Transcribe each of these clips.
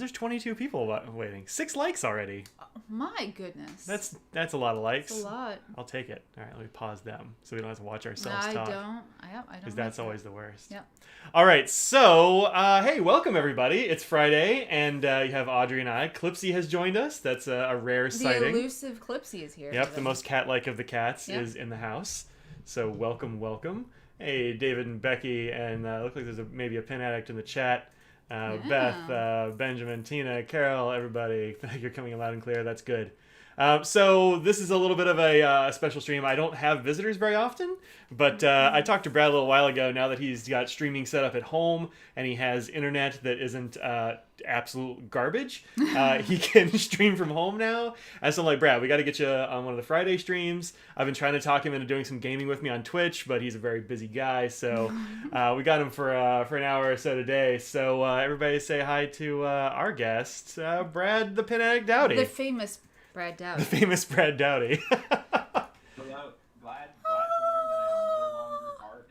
there's 22 people waiting. 6 likes already. My goodness. That's a lot of likes. That's a lot. I'll take it. All right, let me pause them so we don't have to watch ourselves talk. I don't. Because that's always the worst. Yep. All right, so hey, welcome everybody. It's Friday, and you have Audrey and I. Clipsy has joined us. That's a rare sighting. The elusive Clipsy is here. Yep, the most cat-like of the cats is in the house. So welcome. Hey, David and Becky, and look like there's maybe a pin addict in the chat. Beth, Benjamin, Tina, Carol, everybody. You're coming in loud and clear. That's good. So this is a little bit of a special stream. I don't have visitors very often, but I talked to Brad a little while ago. Now that he's got streaming set up at home and he has internet that isn't absolute garbage, he can stream from home now. And so I'm like, Brad, we got to get you on one of the Friday streams. I've been trying to talk him into doing some gaming with me on Twitch, but he's a very busy guy. So we got him for an hour or so today. So everybody say hi to our guest, Brad the Pin Addict Dowdy. The famous Brad Dowdy. The famous Brad Dowdy. Hello. Glad to learn that I am no longer garbage.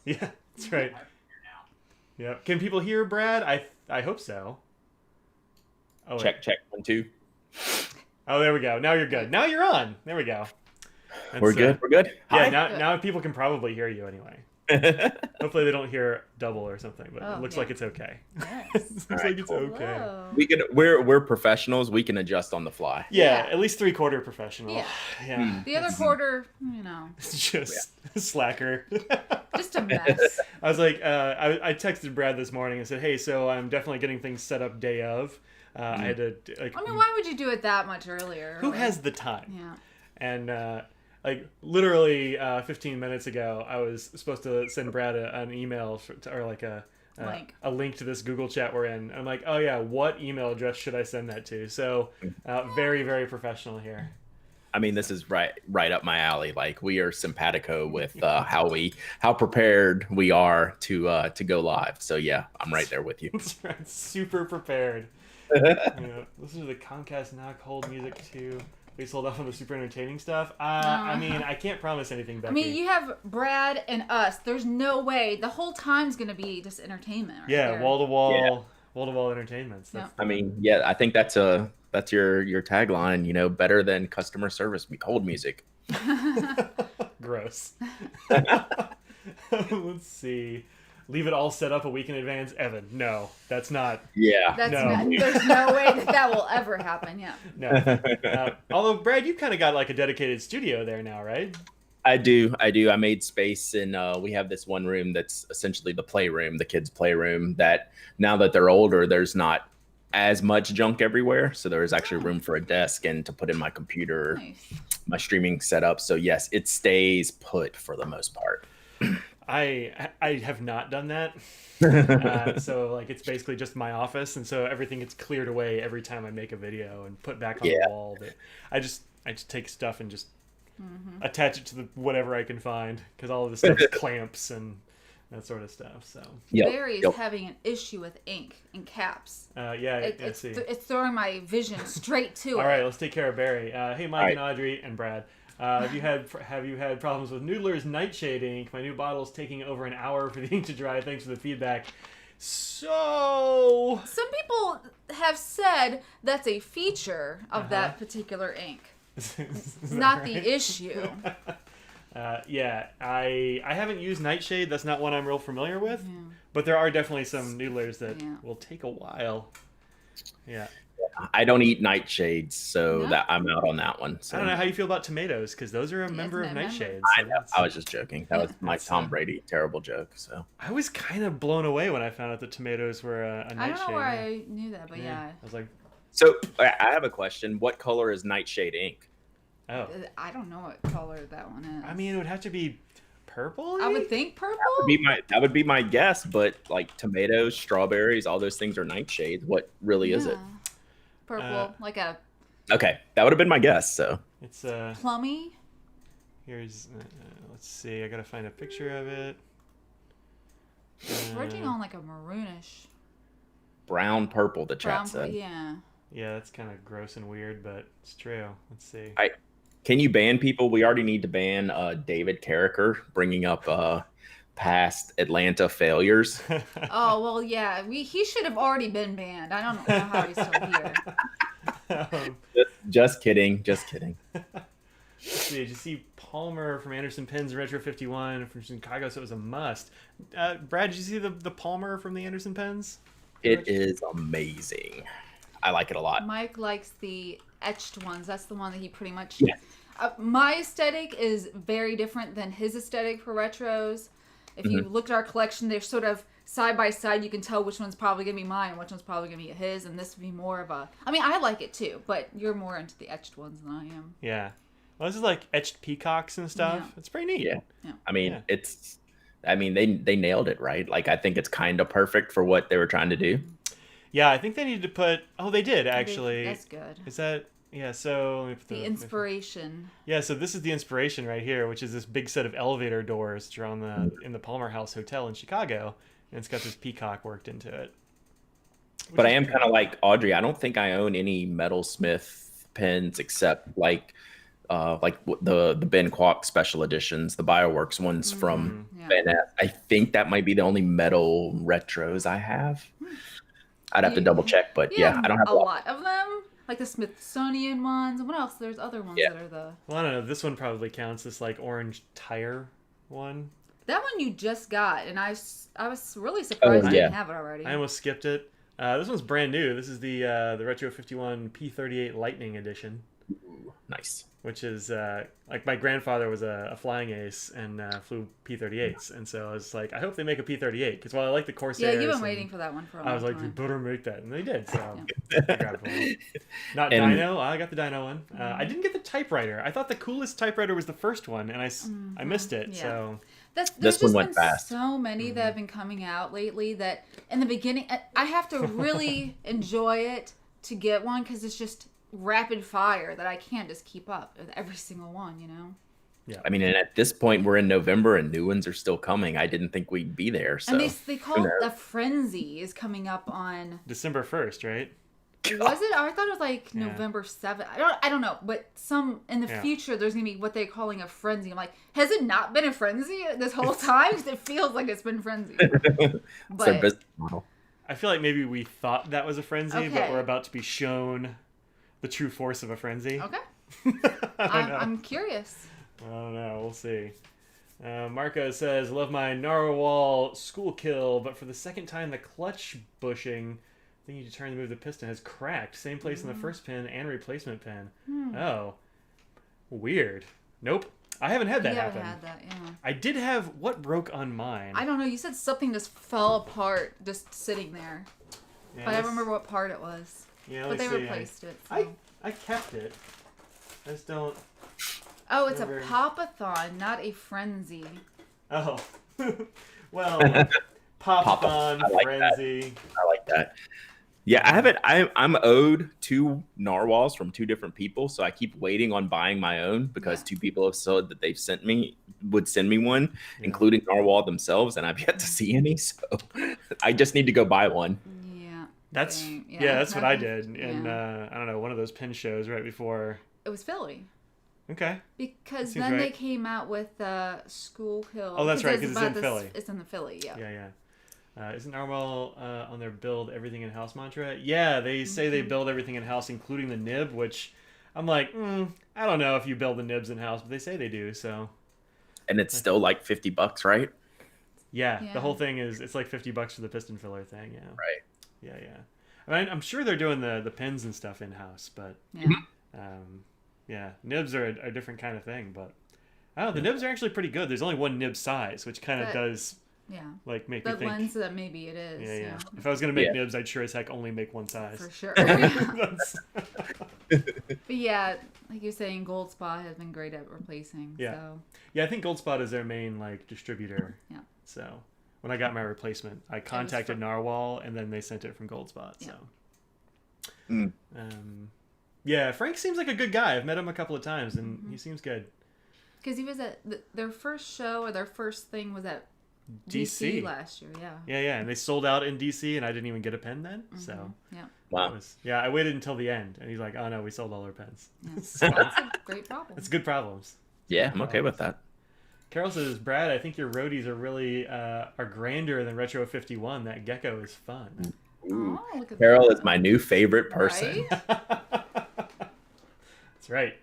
Yeah, that's right. Yeah. Can people hear Brad? I hope so. Oh, check 1 2. Oh, there we go. Now you're good. Now you're on. There we go. We're good. We're good. Yeah. Hi. Now people can probably hear you anyway. Hopefully they don't hear double or something, but it looks like it's okay. Yes. Looks like it's okay. Hello. We're professionals. We can adjust on the fly. Yeah, at least 3/4 professional. Yeah. The other quarter, It's just slacker. just a mess. I was like, I texted Brad this morning and said, hey, so I'm definitely getting things set up day of. I had to why would you do it that much earlier? Who has the time? Yeah. And literally 15 minutes ago, I was supposed to send Brad an email or like a link to this Google chat we're in. I'm like, oh yeah, what email address should I send that to? So very, very professional here. I mean, this is right up my alley. Like, we are simpatico with how prepared we are to go live. So yeah, I'm right there with you. That's right. Super prepared. Listen to the Comcast Knock Hold music too. They sold off on the super entertaining stuff. I mean, I can't promise anything, Becky. I mean, you have Brad and us. There's no way. The whole time's going to be just entertainment. Wall-to-wall entertainment. I mean, yeah, I think that's your tagline, better than customer service hold music. Gross. Let's see. Leave it all set up a week in advance, Evan. No, that's not. Yeah. There's no way that will ever happen. Yeah. No. Although, Brad, you've kind of got like a dedicated studio there now, right? I do. I made space, and we have this one room that's essentially the playroom, the kids' playroom. That now that they're older, there's not as much junk everywhere, so there is actually room for a desk and to put in my computer, my streaming setup. So yes, it stays put for the most part. I have not done that. So like it's basically just my office, and so everything gets cleared away every time I make a video and put back on the wall. But I just take stuff and just attach it to whatever I can find, because all of this stuff is clamps and that sort of stuff. So Barry is having an issue with ink and caps. It's throwing my vision straight to it. All right, let's take care of Barry. Hey, Mike and Audrey and Brad. Have you had problems with Noodler's Nightshade ink? My new bottle's taking over an hour for the ink to dry. Thanks for the feedback. So some people have said that's a feature of that particular ink. Not the issue. I haven't used Nightshade. That's not one I'm real familiar with. But there are definitely some Noodlers that will take a while. Yeah. I don't eat nightshades, so that I'm out on that one. So. I don't know how you feel about tomatoes, because those are a member of Nightshades. So I was just joking. That was my Tom Brady terrible joke. So I was kind of blown away when I found out that tomatoes were a Nightshade. I don't know where I knew that, but I was like, so I have a question. What color is Nightshade ink? Oh, I don't know what color that one is. I mean, it would have to be purple. I would think purple. That would be my guess. But like tomatoes, strawberries, all those things are nightshades. What really is it? Purple, like a. Okay, that would have been my guess. So it's plummy. Here's let's see. I gotta find a picture of it. Verging on like a maroonish. Brown purple. The chat said. Yeah. Yeah, that's kind of gross and weird, but it's true. Let's see. Can you ban people? We already need to ban David Carricker bringing up past Atlanta failures. Oh well, yeah. He should have already been banned. I don't know how he's still here. Just kidding. Just kidding. Let's see, did you see Palmer from Anderson Pens Retro 51 from Chicago? So it was a must. Brad, did you see the Palmer from the Anderson Pens? It is amazing. I like it a lot. Mike likes the etched ones. That's the one that he pretty much. Yeah. My aesthetic is very different than his aesthetic for retros. If you look at our collection, they're sort of side by side. You can tell which one's probably gonna be mine, and which one's probably gonna be his, and this would be more of a. I mean, I like it too, but you're more into the etched ones than I am. Yeah. Well, this is like etched peacocks and stuff. Yeah. It's pretty neat. Yeah. I mean, they nailed it, right? Like, I think it's kind of perfect for what they were trying to do. Yeah, I think they needed to put. Oh, they did actually. That's good. Is that? Yeah. So let me put The inspiration. Yeah. So this is the inspiration right here, which is this big set of elevator doors that are on in the Palmer House Hotel in Chicago, and it's got this peacock worked into it. But I am kind of like Audrey. I don't think I own any Metalsmith pens except like the Ben Kwok special editions, the Bioworks ones from Ben F. I think that might be the only metal retros I have. I'd have to double check, but yeah, I don't have a lot of them, like the Smithsonian ones. What else? There's other ones that are the. Well, I don't know. This one probably counts. This like orange tire one. That one you just got, and I was really surprised I didn't have it already. I almost skipped it. This one's brand new. This is the Retro 51 P38 Lightning Edition. Ooh, nice. Which is like my grandfather was a flying ace and flew P38s, and so I was like, I hope they make a P38 because while I like the Corsairs, yeah, you've been waiting for that one for a long time. I was like, you better make that, and they did. So I grabbed one. Not Dino. I got the Dino one. I didn't get the typewriter. I thought the coolest typewriter was the first one, and I missed it. Yeah. So this one went fast. So many that have been coming out lately that in the beginning I have to really enjoy it to get one because it's just rapid fire that I can't just keep up with every single one, you know? Yeah. I mean, and at this point, we're in November and new ones are still coming. I didn't think we'd be there. So. And they call it the Frenzy is coming up on December 1st, right? Was it? I thought it was like November 7th. I don't know, but in the future there's gonna be what they're calling a frenzy. I'm like, has it not been a frenzy this whole time? Because it feels like it's been frenzy. It's their business model. I feel like maybe we thought that was a frenzy, but we're about to be shown the true force of a frenzy. Okay. I'm curious. I don't know. We'll see. Marco says, love my Narwhal school kill, but for the second time, the clutch bushing thing you turn to move the piston has cracked. Same place in the first pin and replacement pin. Oh. Weird. Nope. I haven't had that happen. Had that, yeah. I did have... What broke on mine? I don't know. You said something just fell apart just sitting there. Yeah, but I don't remember what part it was. Yeah, but they replaced it. So. I kept it. I just don't... Oh, it's a pop-a-thon, not a frenzy. Oh. Well, pop-a-thon, frenzy. I like that. Yeah, I haven't. I'm owed 2 Narwhals from 2 different people, so I keep waiting on buying my own because 2 people have said that they've would send me one, including Narwhal themselves, and I've yet to see any. So I just need to go buy one. Yeah, that's that's what I did, and I don't know, one of those pin shows right before. It was Philly. Okay. Because then they came out with School Kill. Oh, that's right, because it's in Philly. It's in the Philly, yeah. Yeah. Isn't Narwhal on their build everything in-house mantra? Yeah, they say they build everything in-house, including the nib, which I'm like, I don't know if you build the nibs in-house, but they say they do, so. And it's still like $50, right? Yeah, the whole thing it's like $50 for the piston filler thing, yeah. Right. Yeah. I mean, I'm sure they're doing the pins and stuff in-house, but nibs are a different kind of thing, but the nibs are actually pretty good. There's only one nib size, which kind of does like make me think. That lens that maybe it is. Yeah. If I was gonna make nibs, I'd sure as heck only make one size. For sure. But yeah, like you're saying, Gold Spot has been great at replacing. Yeah. So. Yeah, I think Gold Spot is their main like distributor. Yeah. So when I got my replacement, I contacted Narwhal, and then they sent it from Gold Spot. So. Yeah, Frank seems like a good guy. I've met him a couple of times, and he seems good. Because he was at their first show, or their first thing was at DC last year, yeah, and they sold out in DC, and I didn't even get a pen then. So wow, I waited until the end, and he's like, "Oh no, we sold all our pens." Yeah. So that's a great problem. It's good problems. Yeah, I'm okay with that. Carol says, Brad, I think your roadies are really are grander than Retro 51. That gecko is fun. Ooh. Oh, look at Carol that. is my new favorite person. Right? That's right.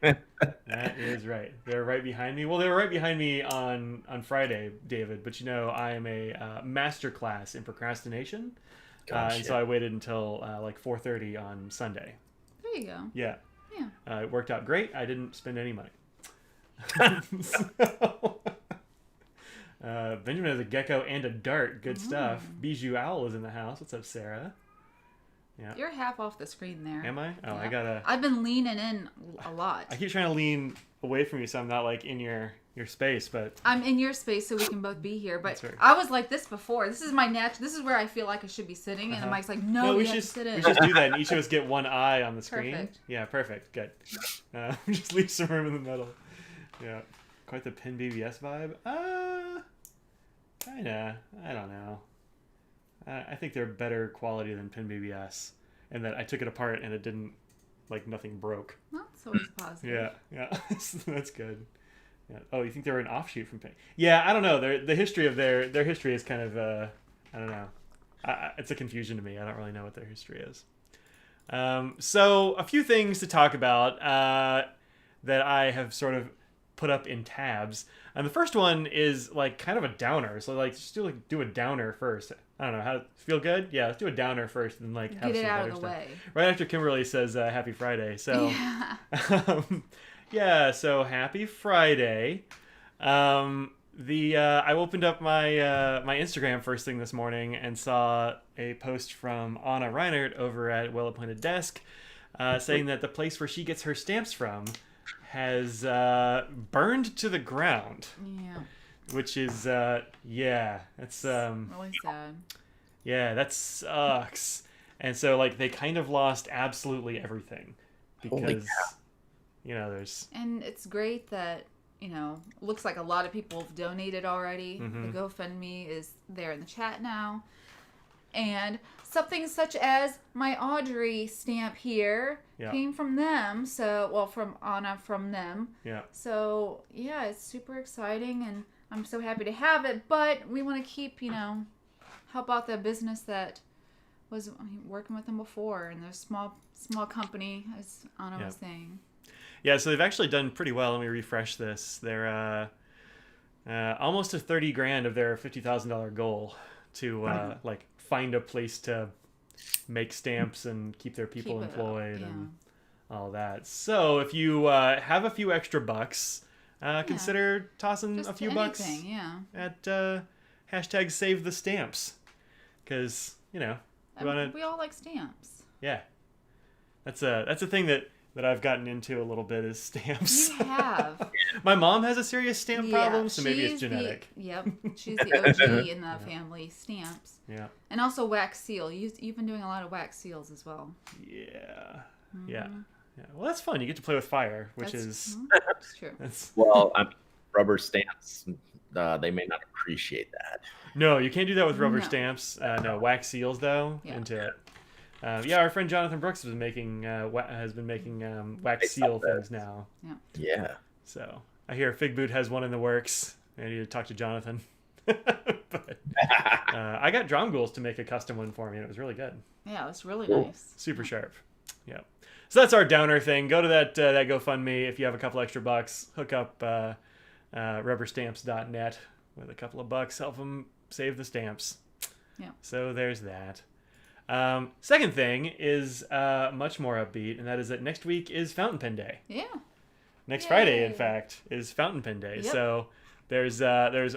That is right. They're right behind me. Well, they were right behind me on Friday, David. But you know, I am a master class in procrastination, and so I waited until like 4:30 on Sunday. There you go. Yeah. Yeah. It worked out great. I didn't spend any money. Benjamin has a gecko and a dart. Good stuff. Bijou Owl is in the house. What's up, Sarah? Yeah. You're half off the screen there. Am I? Oh, Yeah. I gotta. I've been leaning in a lot. I keep trying to lean away from you so I'm not like in your space, but I'm in your space so we can both be here. But That's right. I was like this before. This is my This is where I feel like I should be sitting. And Mike's like, no, we you should have to sit in. we should do that, and each of us get one eye on the screen. Perfect. Yeah, perfect. Good. Just leave some room in the middle. Yeah, quite the Pin BBS vibe. Kinda. I don't know. I think they're better quality than Pin BBS, and that I took it apart and it didn't, like, nothing broke. That's always positive. Yeah. That's good. Yeah. Oh, you think they were an offshoot from Pin? Yeah, I don't know. The history of their history is kind of I don't know. It's a confusion to me. I don't really know what their history is. So a few things to talk about that I have sort of put up in tabs. And the first one is like kind of a downer. So like just do a downer first. I don't know how to feel good. Yeah, let's do a downer first and like have Get it some out better of the stuff. way. Right after Kimberly says Happy Friday. So Yeah. yeah, so Happy Friday. I opened up my my Instagram first thing this morning and saw a post from Anna Reinert over at Well Appointed Desk saying that the place where she gets her stamps from has burned to the ground. Yeah. Which is yeah, that's Really sad. yeah, that sucks. And so like they kind of lost absolutely everything because you know there's And it's great that, looks like a lot of people have donated already. Mm-hmm. The GoFundMe is there in the chat now. And something such as my Audrey stamp here came from them. So, well, from Anna from them. yeah. So, yeah, it's super exciting and I'm so happy to have it. But we want to keep, help out the business that was working with them before. And they're a small company, as Anna was saying. Yeah, so they've actually done pretty well. Let me refresh this. They're almost to $30,000 of their $50,000 goal to like find a place to make stamps and keep their people employed and all that. So if you have a few extra bucks, consider tossing Just a few anything, bucks yeah. at hashtag save the stamps, because you want to. We all like stamps. Yeah, that's a thing that I've gotten into a little bit is stamps. You have. My mom has a serious stamp problem, so maybe it's genetic. Yep, she's the OG in the family stamps. Yeah. And also wax seal. You've been doing a lot of wax seals as well. Yeah. Yeah. Well, that's fun. You get to play with fire, which is That's true. Well, rubber stamps, they may not appreciate that. No, you can't do that with rubber No. stamps. No, wax seals though. Yeah. Into it. Yeah, our friend Jonathan Brooks has been making wax seal things now. Yeah. So I hear Fig Boot has one in the works. I need to talk to Jonathan. But I got Dromgools to make a custom one for me, and it was really good. Yeah, it's really nice. Super sharp. Yeah. So that's our downer thing. Go to that GoFundMe if you have a couple extra bucks. Hook up rubberstamps.net with a couple of bucks. Help them save the stamps. Yeah. So there's that. Second thing is much more upbeat, and that is that next week is Fountain Pen Day. Yeah. Next Yay. Friday, in fact, is Fountain Pen Day. Yep. So there's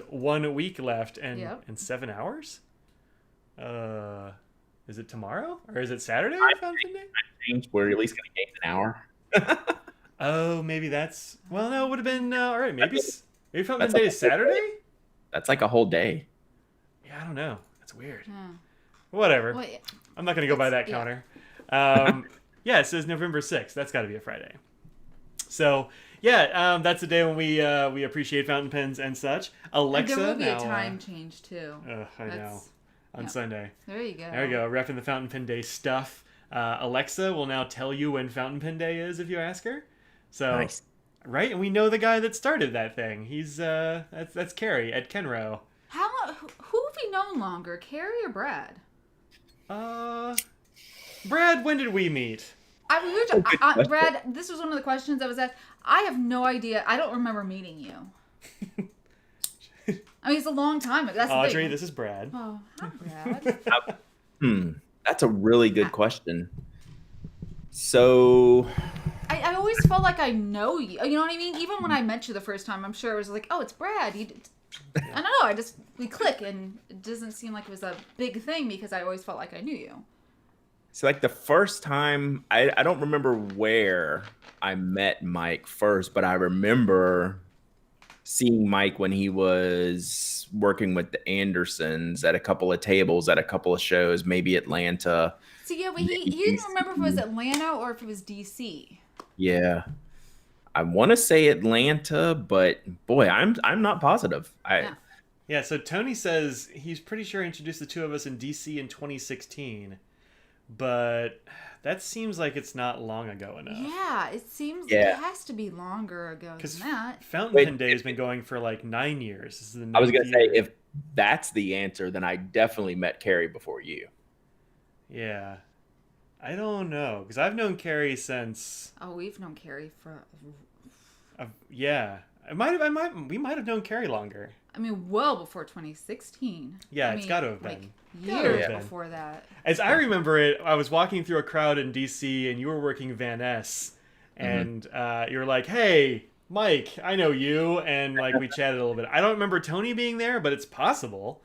1 week left and 7 hours. Is it tomorrow or is it Saturday? Fountain Pen Day? We're at least going to gain an hour. Oh, maybe that's. Well, no, it would have been all right. Maybe Fountain Pen Day is Saturday. That's like a whole day. Yeah, I don't know. That's weird. Yeah. Whatever. Well, I'm not going to go by that yeah. counter. Yeah, it says November 6th. That's got to be a Friday. So, yeah, that's the day when we appreciate fountain pens and such. Alexa, and there will be now, a time change, too. I know. On Sunday. There you go. There we go. Repping the Fountain Pen Day stuff. Alexa will now tell you when Fountain Pen Day is if you ask her. So, Nice. Right, and we know the guy that started that thing. He's that's Carrie at Kenro. Who have we known longer, Carrie or Brad? Brad, when did we mean, Brad, this was one of the questions I was asked. I have no idea. I don't remember meeting you. I mean, it's a long time ago. That's Audrey, the thing. this is Brad. Oh, hi, Brad. That's a really good question. So I always felt like I know you. You know what I mean? Even when I met you the first time, I'm sure it was like, oh, it's Brad. I don't know. We click, and it doesn't seem like it was a big thing because I always felt like I knew you. So like the first time, I don't remember where I met Mike first, but I remember seeing Mike when he was working with the Andersons at a couple of tables at a couple of shows, maybe Atlanta. So yeah, but he didn't remember if it was Atlanta or if it was DC. Yeah. I want to say Atlanta, but boy, I'm not positive. Yeah, so Tony says he's pretty sure he introduced the two of us in DC in 2016, but that seems like it's not long ago enough. Yeah, it seems it has to be longer ago than that. Fountain Pen Day has been going for like 9 years. This is the I was going to say, year. if that's the answer, then I definitely met Carrie before you. Yeah. I don't know, because I've known Carrie since... Oh, we've known Carrie for... yeah. We might have known Carrie longer. I mean, well before 2016. Yeah, it's got to have been. Like years before that. As I remember it, I was walking through a crowd in DC, and you were working Van Ness, and you were like, "Hey, Mike, I know you," and like we chatted a little bit. I don't remember Tony being there, but it's possible.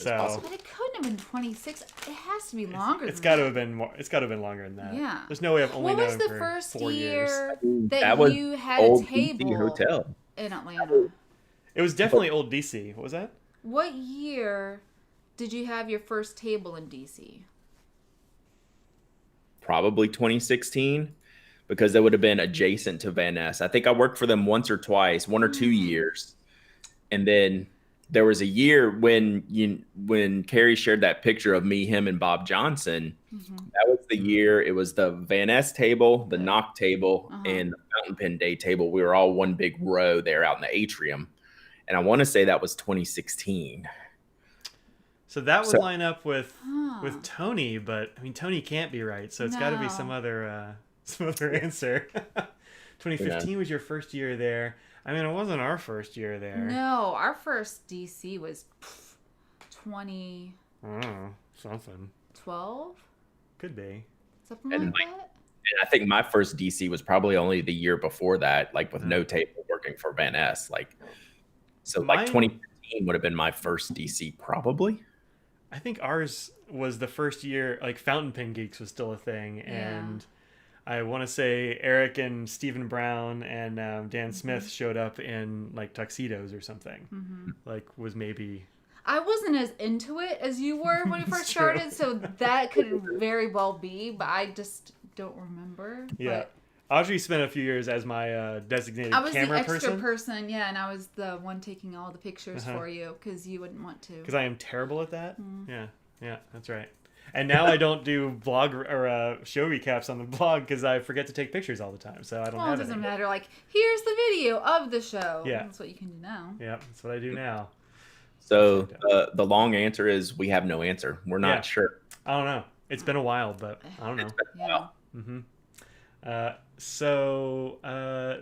But it couldn't have been 26. It has to be longer. It's got to have been more. It's got to have been longer than that. Yeah. There's no way I've only known him for 4 years. What was the first year that was you had old a table DC hotel in Atlanta? It was definitely old DC. What was that? What year did you have your first table in DC? Probably 2016, because that would have been adjacent to Van Ness. I think I worked for them once or twice, 1 or 2 years. And then there was a year when Carrie shared that picture of me, him, and Bob Johnson. That was the year. It was the Van Ness table, the Knock table, and the Fountain Pen Day table. We were all one big row there out in the atrium. And I want to say that was 2016. So that would line up with Tony, but I mean Tony can't be right, so it's got to be some other answer. 2015 was your first year there. I mean, it wasn't our first year there. No, our first DC was 20. Something. 12. Could be. Something like that. And I think my first DC was probably only the year before that, like with no table working for Van Ness, So 2015 would have been my first DC, probably. I think ours was the first year, like Fountain Pen Geeks was still a thing, and I want to say Eric and Stephen Brown and Dan Smith showed up in like tuxedos or something. Like was maybe. I wasn't as into it as you were when you first started, so that could very well be, but I just don't remember. Yeah. But Audrey spent a few years as my designated camera person. I was the extra person, yeah, and I was the one taking all the pictures for you because you wouldn't want to. Because I am terrible at that. Yeah, that's right. And now I don't do blog or show recaps on the blog because I forget to take pictures all the time, so I don't have it. It doesn't matter. Like, here's the video of the show. Yeah. That's what you can do now. Yeah, that's what I do now. So the long answer is we have no answer. We're not sure. I don't know. It's been a while, but I don't know. It's been a while. So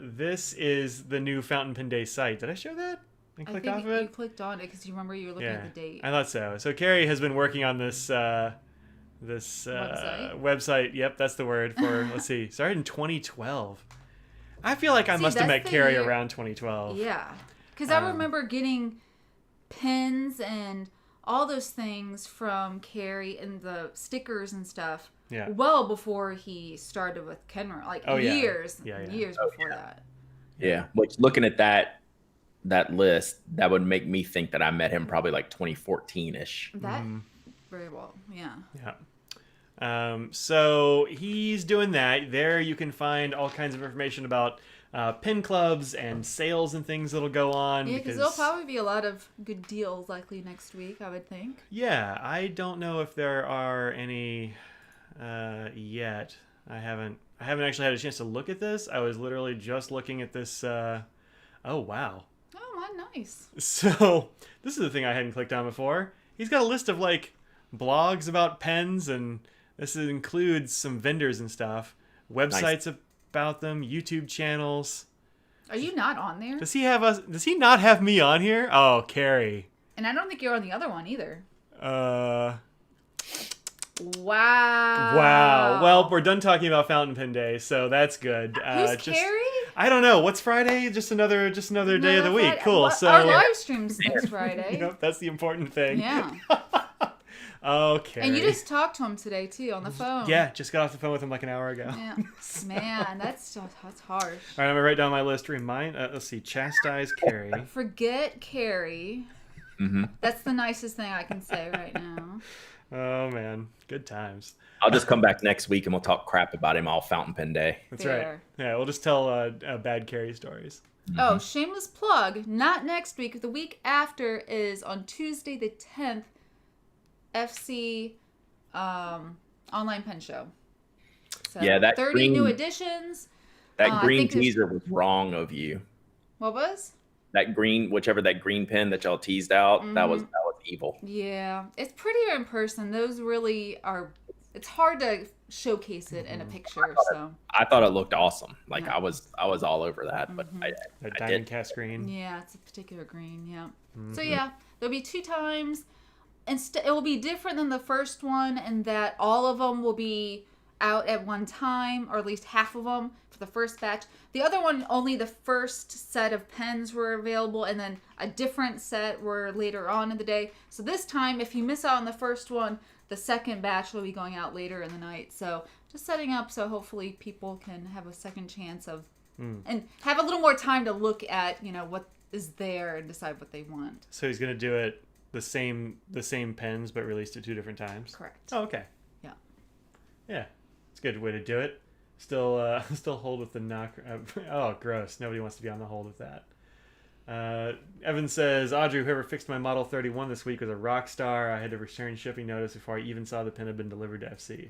this is the new Fountain Pen Day site. Did I show that? I clicked off of it? You clicked on it because you remember you were looking at the date. I thought so. So Carrie has been working on this website. Yep, that's the word for, let's see, started in 2012. I feel like I must have met Carrie around 2012. Yeah, because I remember getting pins and all those things from Carrie and the stickers and stuff. Yeah. Well before he started with Kenra, like years before that. Yeah, which looking at that list, that would make me think that I met him probably like 2014-ish. That very well, yeah. Yeah. So he's doing that. There you can find all kinds of information about pin clubs and sales and things that'll go on. Yeah, because there'll probably be a lot of good deals likely next week, I would think. Yeah, I don't know if there are any yet. I haven't actually had a chance to look at this. I was literally just looking at this. Oh wow. Oh, nice. So this is the thing I hadn't clicked on before. He's got a list of like blogs about pens, and this includes some vendors and stuff, websites about them, YouTube channels. Are you not on there? Does he have us? Does he not have me on here? Oh, Carrie. And I don't think you're on the other one either. Wow. Wow. Well, we're done talking about Fountain Pen Day, so that's good. Who's Carrie? I don't know. What's Friday? Just another day of the week. Friday. Cool. Well, So our live stream's next Friday. Yep, that's the important thing. Yeah. Okay. And you just talked to him today too on the phone. Yeah, just got off the phone with him like an hour ago. Yeah. Man, that's harsh. All right, I'm gonna write down my list. Let's see. Chastise Carrie. Forget Carrie. Mm-hmm. That's the nicest thing I can say right now. Oh man, good times. I'll just come back next week and we'll talk crap about him all Fountain Pen Day. That's Fair. right. Yeah, we'll just tell bad Carrie stories. Oh, shameless plug. Not next week. The week after is on Tuesday the 10th. FC online pen show. So Yeah, that 30 green- new editions. That I green think there's- teaser was wrong of you. What was? That green pen that y'all teased out, that was evil. Yeah, it's prettier in person. Those really are. It's hard to showcase it in a picture. So I thought it looked awesome. Like Yeah. I was all over that, but That I diamond did. cast green. yeah, it's a particular green. Yeah. So yeah, there'll be 2 times. It will be different than the first one in that all of them will be out at one time, or at least half of them for the first batch. The other one, only the first set of pens were available, and then a different set were later on in the day. So this time, if you miss out on the first one, the second batch will be going out later in the night. So just setting up so hopefully people can have a second chance of and have a little more time to look at what is there and decide what they want. So he's gonna do it the same pens, but released at 2 different times. Correct. Oh, okay. Yeah. Yeah, it's a good way to do it. Still hold with the knock. Oh, gross. Nobody wants to be on the hold with that. Evan says, Audrey, whoever fixed my Model 31 this week was a rock star. I had to return shipping notice before I even saw the pen had been delivered to FC.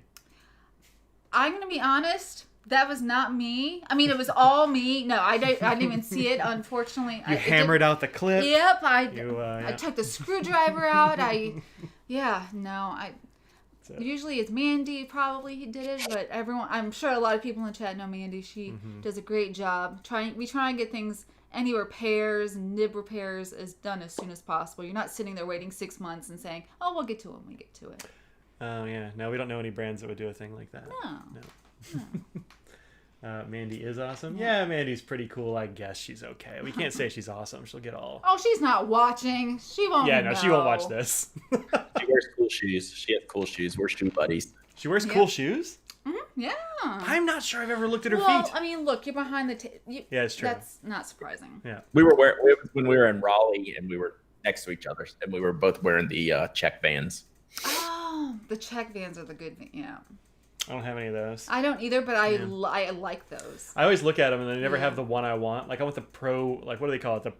I'm gonna be honest. That was not me. I mean, it was all me. No, I didn't even see it. Unfortunately, You hammered out the clip. Yep, Yeah. I took the screwdriver out. So- Usually it's Mandy probably who did it, but I'm sure a lot of people in the chat know Mandy. She does a great job. We try and get things, any repairs, nib repairs, is done as soon as possible. You're not sitting there waiting 6 months and saying, "Oh, we'll get to it when we get to it." Oh yeah. No, we don't know any brands that would do a thing like that. No. Mandy is awesome. Yeah, Mandy's pretty cool. I guess she's okay. We can't say she's awesome. She'll get all. Oh, she's not watching. She won't. Yeah, no, she won't watch know. this. She wears cool shoes. She has cool shoes. We're shoe buddies. She wears cool shoes. Yeah. I'm not sure I've ever looked at her Well, feet. I mean, look, you're behind the Yeah, it's true. That's not surprising. Yeah. When we were in Raleigh and we were next to each other and we were both wearing the check Vans. Oh, the check Vans are the good. Yeah. I don't have any of those. I don't either, but I like those. I always look at them and they never have the one I want. Like I want the pro, like what do they call it?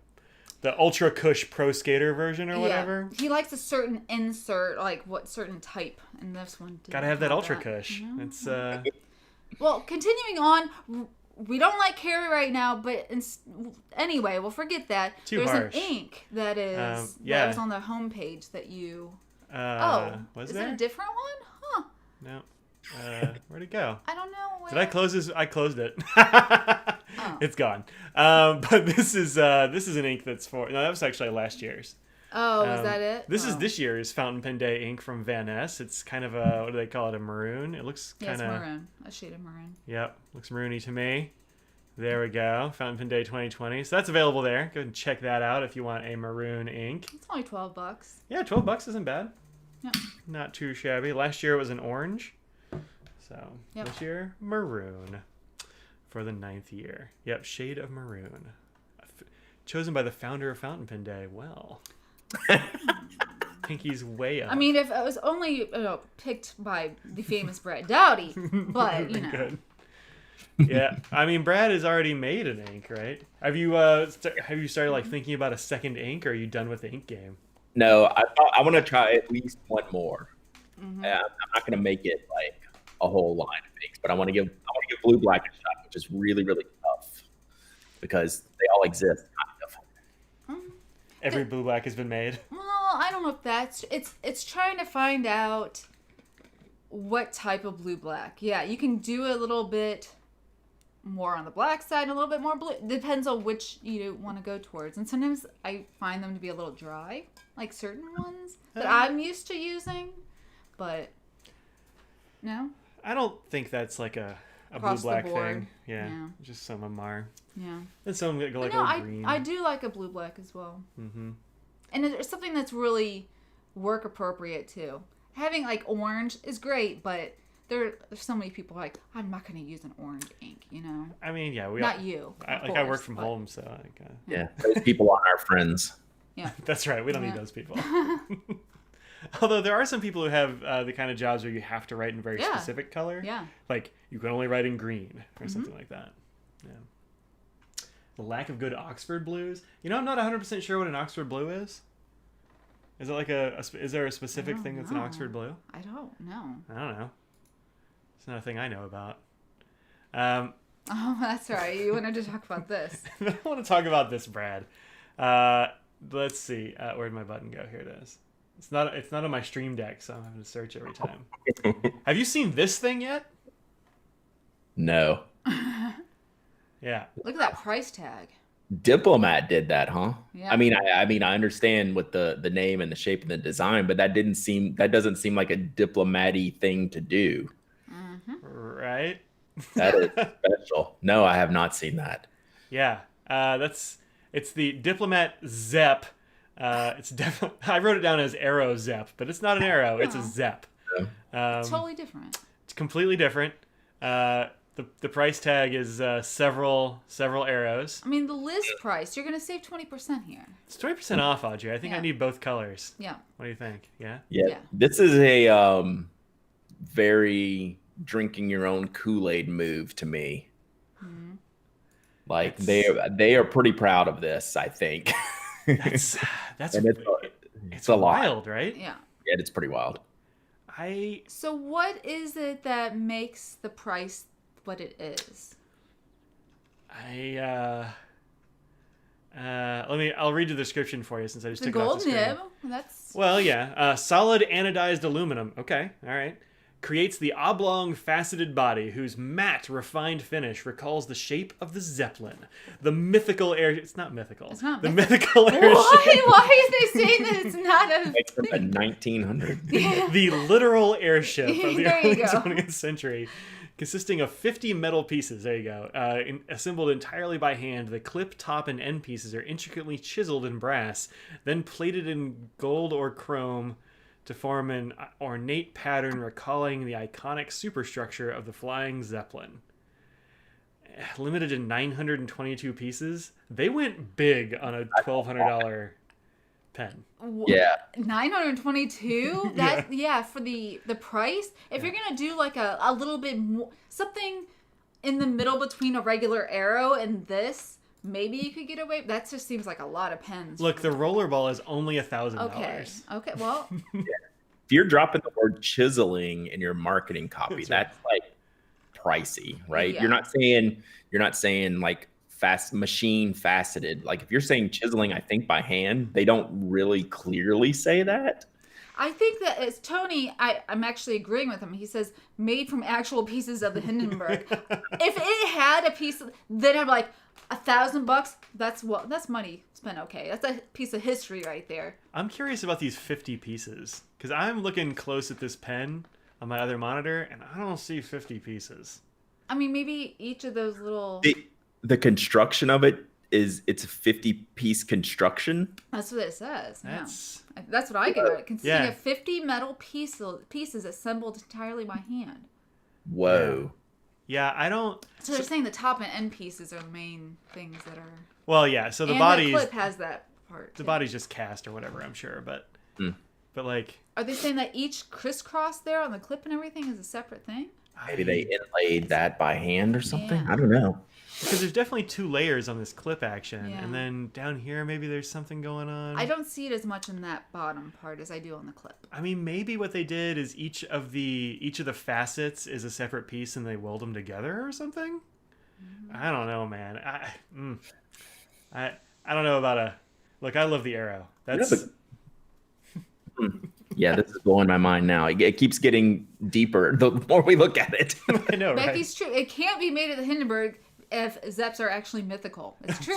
The Ultra Cush Pro Skater version or whatever. Yeah. He likes a certain insert, like what certain type, and this one didn't Gotta have that Ultra that. Cush. Mhm. It's Well, continuing on, we don't like Carrie right now, but anyway, we'll forget that. Too There's harsh. an ink that is yeah. that was on the homepage that you. was is there? it a different one? Huh? No. Where'd it go? I don't know. Where... Did I close this? I closed it. Oh. It's gone. But this is an ink that's for. No, that was actually last year's. Oh, is that it? This is this year's Fountain Pen Day ink from Van Ness. It's kind of a, what do they call it? A maroon. It looks kind Yes, of maroon. A shade of maroon. Yep, looks maroony to me. There we go. Fountain Pen Day 2020. So that's available there. Go ahead and check that out if you want a maroon ink. It's only $12. Yeah, $12 isn't bad. Yep. Not too shabby. Last year it was an orange. So Yep. this year, maroon for the 9th year. Yep, shade of maroon. Chosen by the founder of Fountain Pen Day. Well, Pinky's way up. I mean, if it was only picked by the famous Brad Dowdy, but you know. Good. Yeah, I mean, Brad has already made an ink, right? Have you started like thinking about a second ink, or are you done with the ink game? No, I want to try at least one more. I'm not going to make it like a whole line of inks, but I want to give blue black a shot, which is really, really tough because they all exist. Kind of. Every blue black has been made. Well, I don't know if that's it's trying to find out what type of blue black. Yeah, you can do a little bit more on the black side, a little bit more blue. Depends on which you want to go towards. And sometimes I find them to be a little dry, like certain ones that I'm used to using. But no, I don't think that's like a blue black thing. Yeah, just some of them are. Yeah, and some go like green. I do like a blue black as well. Mm-hmm. And it's something that's really work appropriate too. Having like orange is great, but there's so many people like, I'm not going to use an orange ink, you know. I mean, yeah, I work from home, so yeah, those people aren't our friends. Yeah, that's right. We don't need those people. Although there are some people who have the kind of jobs where you have to write in very specific color. Yeah, like you can only write in green or something like that. Yeah. The lack of good Oxford blues. You know, I'm not 100% sure what an Oxford blue is. Is it like is there a specific thing that's an Oxford blue? I don't know. I don't know. It's not a thing I know about. Oh, that's right. You wanted to talk about this. I don't want to talk about this, Brad. Let's see. Where'd my button go? Here it is. It's not on my stream deck, so I'm having to search every time. Have you seen this thing yet? No. Yeah. Look at that price tag. Diplomat did that, huh? Yeah. I mean, I understand with the name and the shape and the design, but that doesn't seem like a diplomat-y thing to do. Mm-hmm. Right? That is special. No, I have not seen that. Yeah. It's the Diplomat Zep. I wrote it down as arrow Zep, but it's not an arrow. It's a Zep. Totally different. It's completely different. The price tag is several arrows. I mean, the list price, you're going to save 20% here. It's 20% off, Audrey. I think I need both colors. Yeah. What do you think? Yeah? Yeah. This is a very drinking your own Kool-Aid move to me. Mm-hmm. Like they are pretty proud of this, I think. It's a wild, lot. Right? Yeah. Yeah, it's pretty wild. So what is it that makes the price what it is? I'll read the description for you since I just took it off the screen. Gold nib. That's solid anodized aluminum. Okay, all right. Creates the oblong faceted body whose matte refined finish recalls the shape of the Zeppelin. The mythical air. It's not mythical. It's not the mythical airship. Why are they saying that it's not a? Like from the 1900s. The literal airship of the early 20th century. Consisting of 50 metal pieces, there you go, assembled entirely by hand. The clip, top, and end pieces are intricately chiseled in brass, then plated in gold or chrome to form an ornate pattern recalling the iconic superstructure of the flying Zeppelin. Limited to 922 pieces. They went big on a $1,200 pen. Yeah. 922? For the price. If you're gonna do like a little bit more, something in the middle between a regular arrow and this, maybe you could get away. That just seems like a lot of pens. Look, the rollerball is only $1,000. Okay. Well, if you're dropping the word chiseling in your marketing copy, that's like pricey, right? Yeah. You're not saying like machine faceted. Like if you're saying chiseling, I think by hand, they don't really clearly say that. I think that it's Tony. I'm actually agreeing with him. He says made from actual pieces of the Hindenburg. If it had a piece, then I'm like $1,000. That's money spent. Okay, that's a piece of history right there. I'm curious about these 50 pieces because I'm looking close at this pen on my other monitor, and I don't see 50 pieces. I mean, maybe each of those little. The construction of it it's a 50-piece construction. That's what it says. That's what I get at it. Consisting of 50 metal pieces assembled entirely by hand. Whoa. Yeah, I don't. So they're saying the top and end pieces are the main things that are. Well, yeah. So the body. The clip has that part. The body's just cast or whatever, I'm sure, but like. Are they saying that each crisscross there on the clip and everything is a separate thing? Maybe they inlaid that by hand or something. Yeah. I don't know. Because there's definitely 2 layers on this clip action, Yeah. and then down here maybe there's something going on. I don't see it as much in that bottom part as I do on the clip. I mean, maybe what they did is each of the facets is a separate piece, and they weld them together or something. I don't know, man. I don't know about a. Look, I love the arrow. That's. Yeah, this is blowing my mind now. It keeps getting deeper the more we look at it. I know, right? Becky's true. It can't be made at the Hindenburg if Zeps are actually mythical. It's true.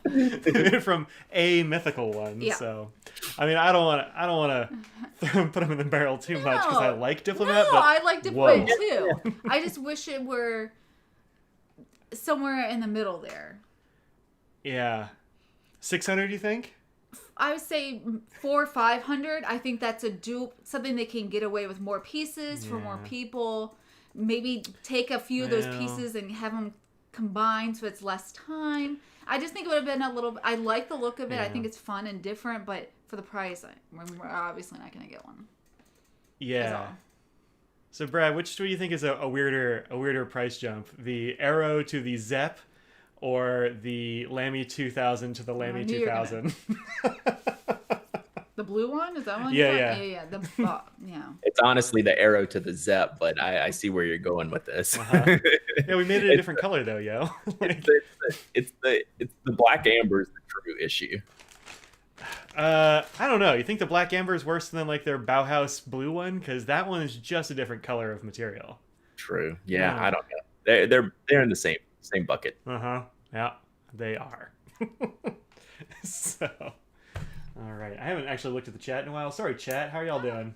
They made it from a mythical one. Yeah. So, I mean, I don't want to put them in the barrel too much because I like Diplomat. No, but I like Diplomat whoa. too. I just wish it were somewhere in the middle there. Yeah, 600. You think? I would say 400 or 500. I think that's a dupe, something they can get away with more pieces for more people. Maybe take a few of those pieces and have them combined so it's less time. I just think it would have been a little. I like the look of it. Yeah. I think it's fun and different, but for the price, we're obviously not going to get one. Yeah. So Brad, which do you think is a weirder price jump? The Arrow to the Zep, or the Lammy 2000 to the Lammy 2000? The blue one? Is that one? Yeah. Yeah. Yeah. It's honestly the Arrow to the Zep, but I see where you're going with this. Yeah, we made it a different color though, yo. It's the black amber is the true issue. I don't know. You think the black amber is worse than like their Bauhaus blue one? Because that one is just a different color of material. True. Yeah, I don't know. They're in the same bucket. Yeah, they are. So, all right. I haven't actually looked at the chat in a while. Sorry, chat. How are y'all doing?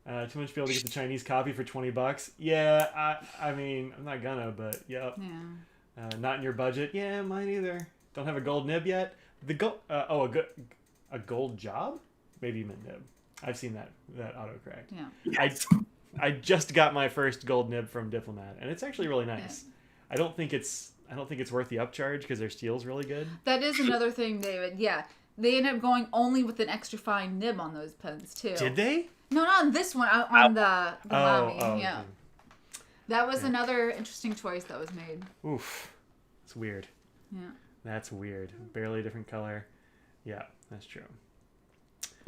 Too much to be able to get the Chinese copy for $20. Yeah, I mean, I'm not gonna, but yep. Yeah. Not in your budget. Yeah, mine either. Don't have a gold nib yet. The gold. A gold job? Maybe you meant nib. I've seen that autocorrect. Yeah. Yes. I just got my first gold nib from Diplomat, and it's actually really nice. Yeah. I don't think it's worth the upcharge because their steel's really good. That is another thing, David. Yeah. They ended up going only with an extra fine nib on those pens, too. Did they? No, not on this one. On the Lamy. Yeah. Okay. That was another interesting choice that was made. Oof. It's weird. Yeah. That's weird. Barely a different color. Yeah, that's true.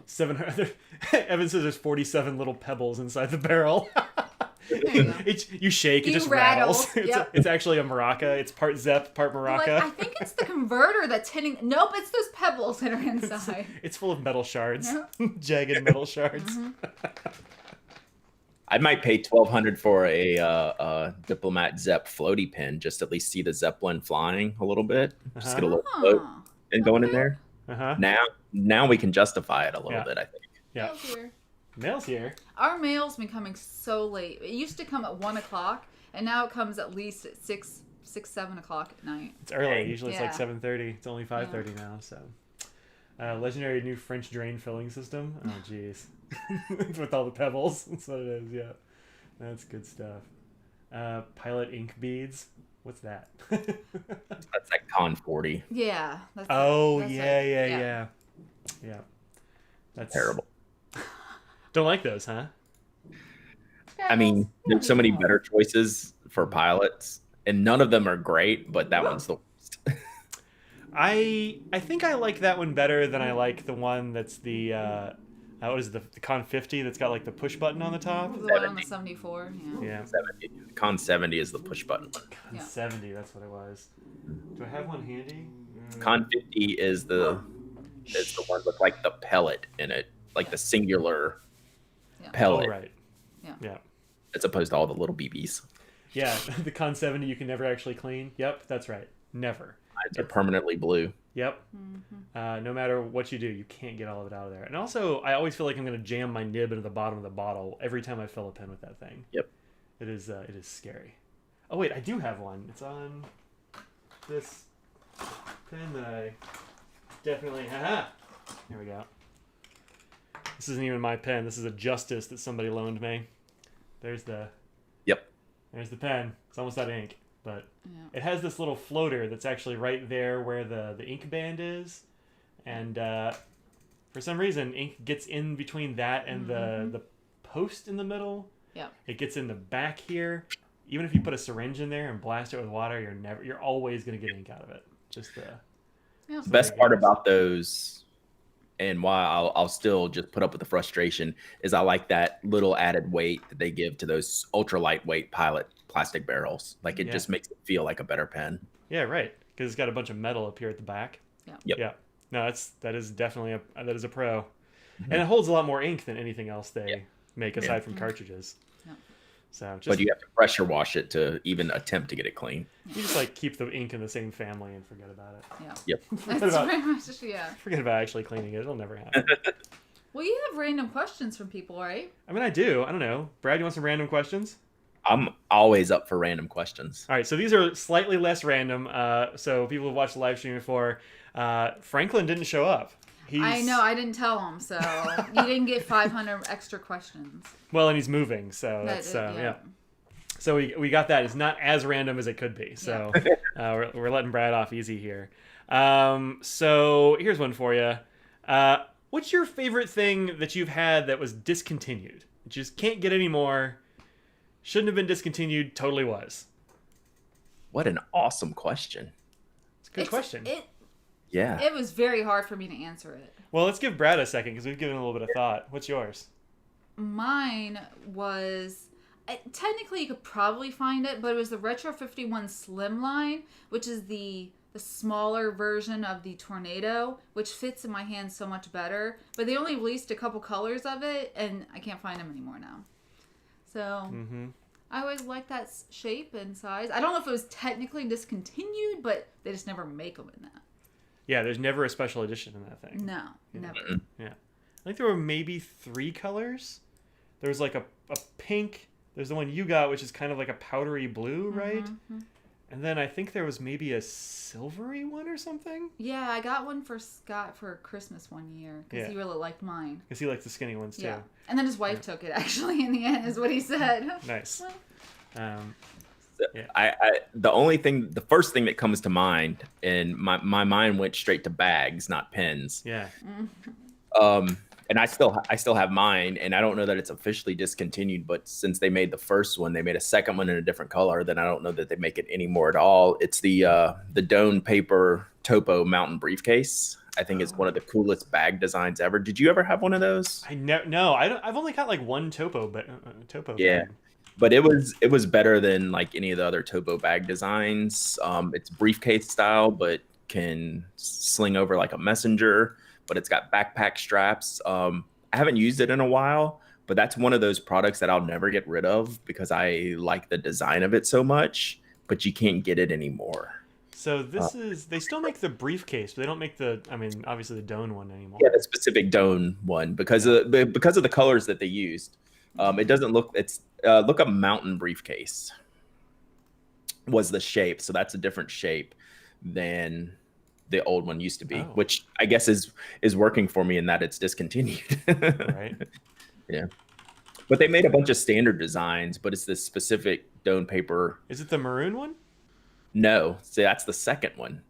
700. Evan says there's 47 little pebbles inside the barrel. There you go. You shake, it just rattles. rattles. Yep. It's actually a maraca. It's part Zep, part maraca. Like, I think it's the converter that's hitting. Nope, it's those pebbles that are inside. It's full of metal shards. Yeah. Jagged metal shards. I might pay $1,200 for a Diplomat Zep floaty pin, just at least see the Zeppelin flying a little bit. Just get a little float and going in there. Now we can justify it a little bit, I think. Yeah. Mail's here. Our mail's been coming so late. It used to come at 1 o'clock, and now it comes at least at 7 o'clock at night. It's early. Usually Yeah. it's like 7:30. It's only 5:30 now. So, legendary new French drain filling system. Oh, jeez. With all the pebbles. That's what it is. Yeah, that's good stuff. Pilot ink beads. What's that? That's like Con 40. Yeah. That's yeah. That's Terrible. Don't like those, huh? I mean, there's so many better choices for pilots, and none of them are great, but that one's the worst. I think I like that one better than I like the one that's the what is it, the Con 50 that's got like the push button on the top. The one on the 74. Yeah. 70. Con 70 is the push button one. Con 70, that's what it was. Do I have one handy? Con 50 is the one with like the pellet in it, like the singular pellet. Oh, right. Yeah. As opposed to all the little BBs. Yeah, the Con 70 you can never actually clean. Yep, that's right. Never. They're permanently blue. Yep. No matter what you do, you can't get all of it out of there. And also, I always feel like I'm going to jam my nib into the bottom of the bottle every time I fill a pen with that thing. Yep. It is scary. Oh, wait, I do have one. It's on this pen that I definitely... Haha! Here we go. This isn't even my pen. This is a Justice that somebody loaned me. There's the... Yep. There's the pen. It's almost out of ink, but it has this little floater that's actually right there where the ink band is, and for some reason ink gets in between that and the post in the middle. Yeah. It gets in the back here, even if you put a syringe in there and blast it with water, you're always gonna get ink out of it. Just the best part about those, and why I'll still just put up with the frustration, is I like that little added weight that they give to those ultra lightweight Pilot plastic barrels. Like it just makes it feel like a better pen. Yeah, right. Because it's got a bunch of metal up here at the back. Yeah. Yep. Yeah. No, that is definitely a pro, and it holds a lot more ink than anything else they make aside from cartridges. Yeah. So, but you have to pressure wash it to even attempt to get it clean. You just like keep the ink in the same family and forget about it. Yeah. Yep. Forget about actually cleaning it. It'll never happen. Well, you have random questions from people, right? I mean, I do. I don't know. Brad, you want some random questions? I'm always up for random questions. All right, so these are slightly less random. So people who've watched the live stream before, Franklin didn't show up. I know, I didn't tell him, so you didn't get 500 extra questions. Well, and he's moving, so that's yeah. So we got that. It's not as random as it could be. So we're letting Brad off easy here. So here's one for you. What's your favorite thing that you've had that was discontinued? You just can't get anymore. Shouldn't have been discontinued. Totally was. What an awesome question. It's a good question. It was very hard for me to answer it. Well, let's give Brad a second because we've given a little bit of thought. What's yours? Mine was... technically, you could probably find it, but it was the Retro 51 Slimline, which is the smaller version of the Tornado, which fits in my hand so much better. But they only released a couple colors of it, and I can't find them anymore now. So, I always liked that shape and size. I don't know if it was technically discontinued, but they just never make them in that. Yeah, there's never a special edition in that thing. No, never. Yeah. I think there were maybe 3 colors. There was like a pink. There's the one you got, which is kind of like a powdery blue, right? Mm-hmm. And then I think there was maybe a silvery one or something. Yeah, I got one for Scott for Christmas one year because he really liked mine. Because he likes the skinny ones too. Yeah. And then his wife took it actually in the end, is what he said. Nice. The first thing that comes to mind, and my mind went straight to bags, not pens. Yeah. And I still have mine, and I don't know that it's officially discontinued, but since they made the first one, they made a second one in a different color, then I don't know that they make it anymore at all. It's the Doan paper Topo mountain briefcase. I think it's one of the coolest bag designs ever. Did you ever have one of those? I've only got like one Topo bag. But it was better than like any of the other Topo bag designs. It's briefcase style, but can sling over like a messenger. But it's got backpack straps. I haven't used it in a while, but that's one of those products that I'll never get rid of because I like the design of it so much, but you can't get it anymore. So they still make the briefcase, but they don't make obviously the Doan one anymore. Yeah, the specific Doan one because of the colors that they used. It doesn't look, look up mountain briefcase was the shape. So that's a different shape than the old one used to be, which I guess is working for me in that it's discontinued. Right. Yeah. But they made a bunch of standard designs, but it's this specific Doan paper. Is it the maroon one? No. See, that's the second one.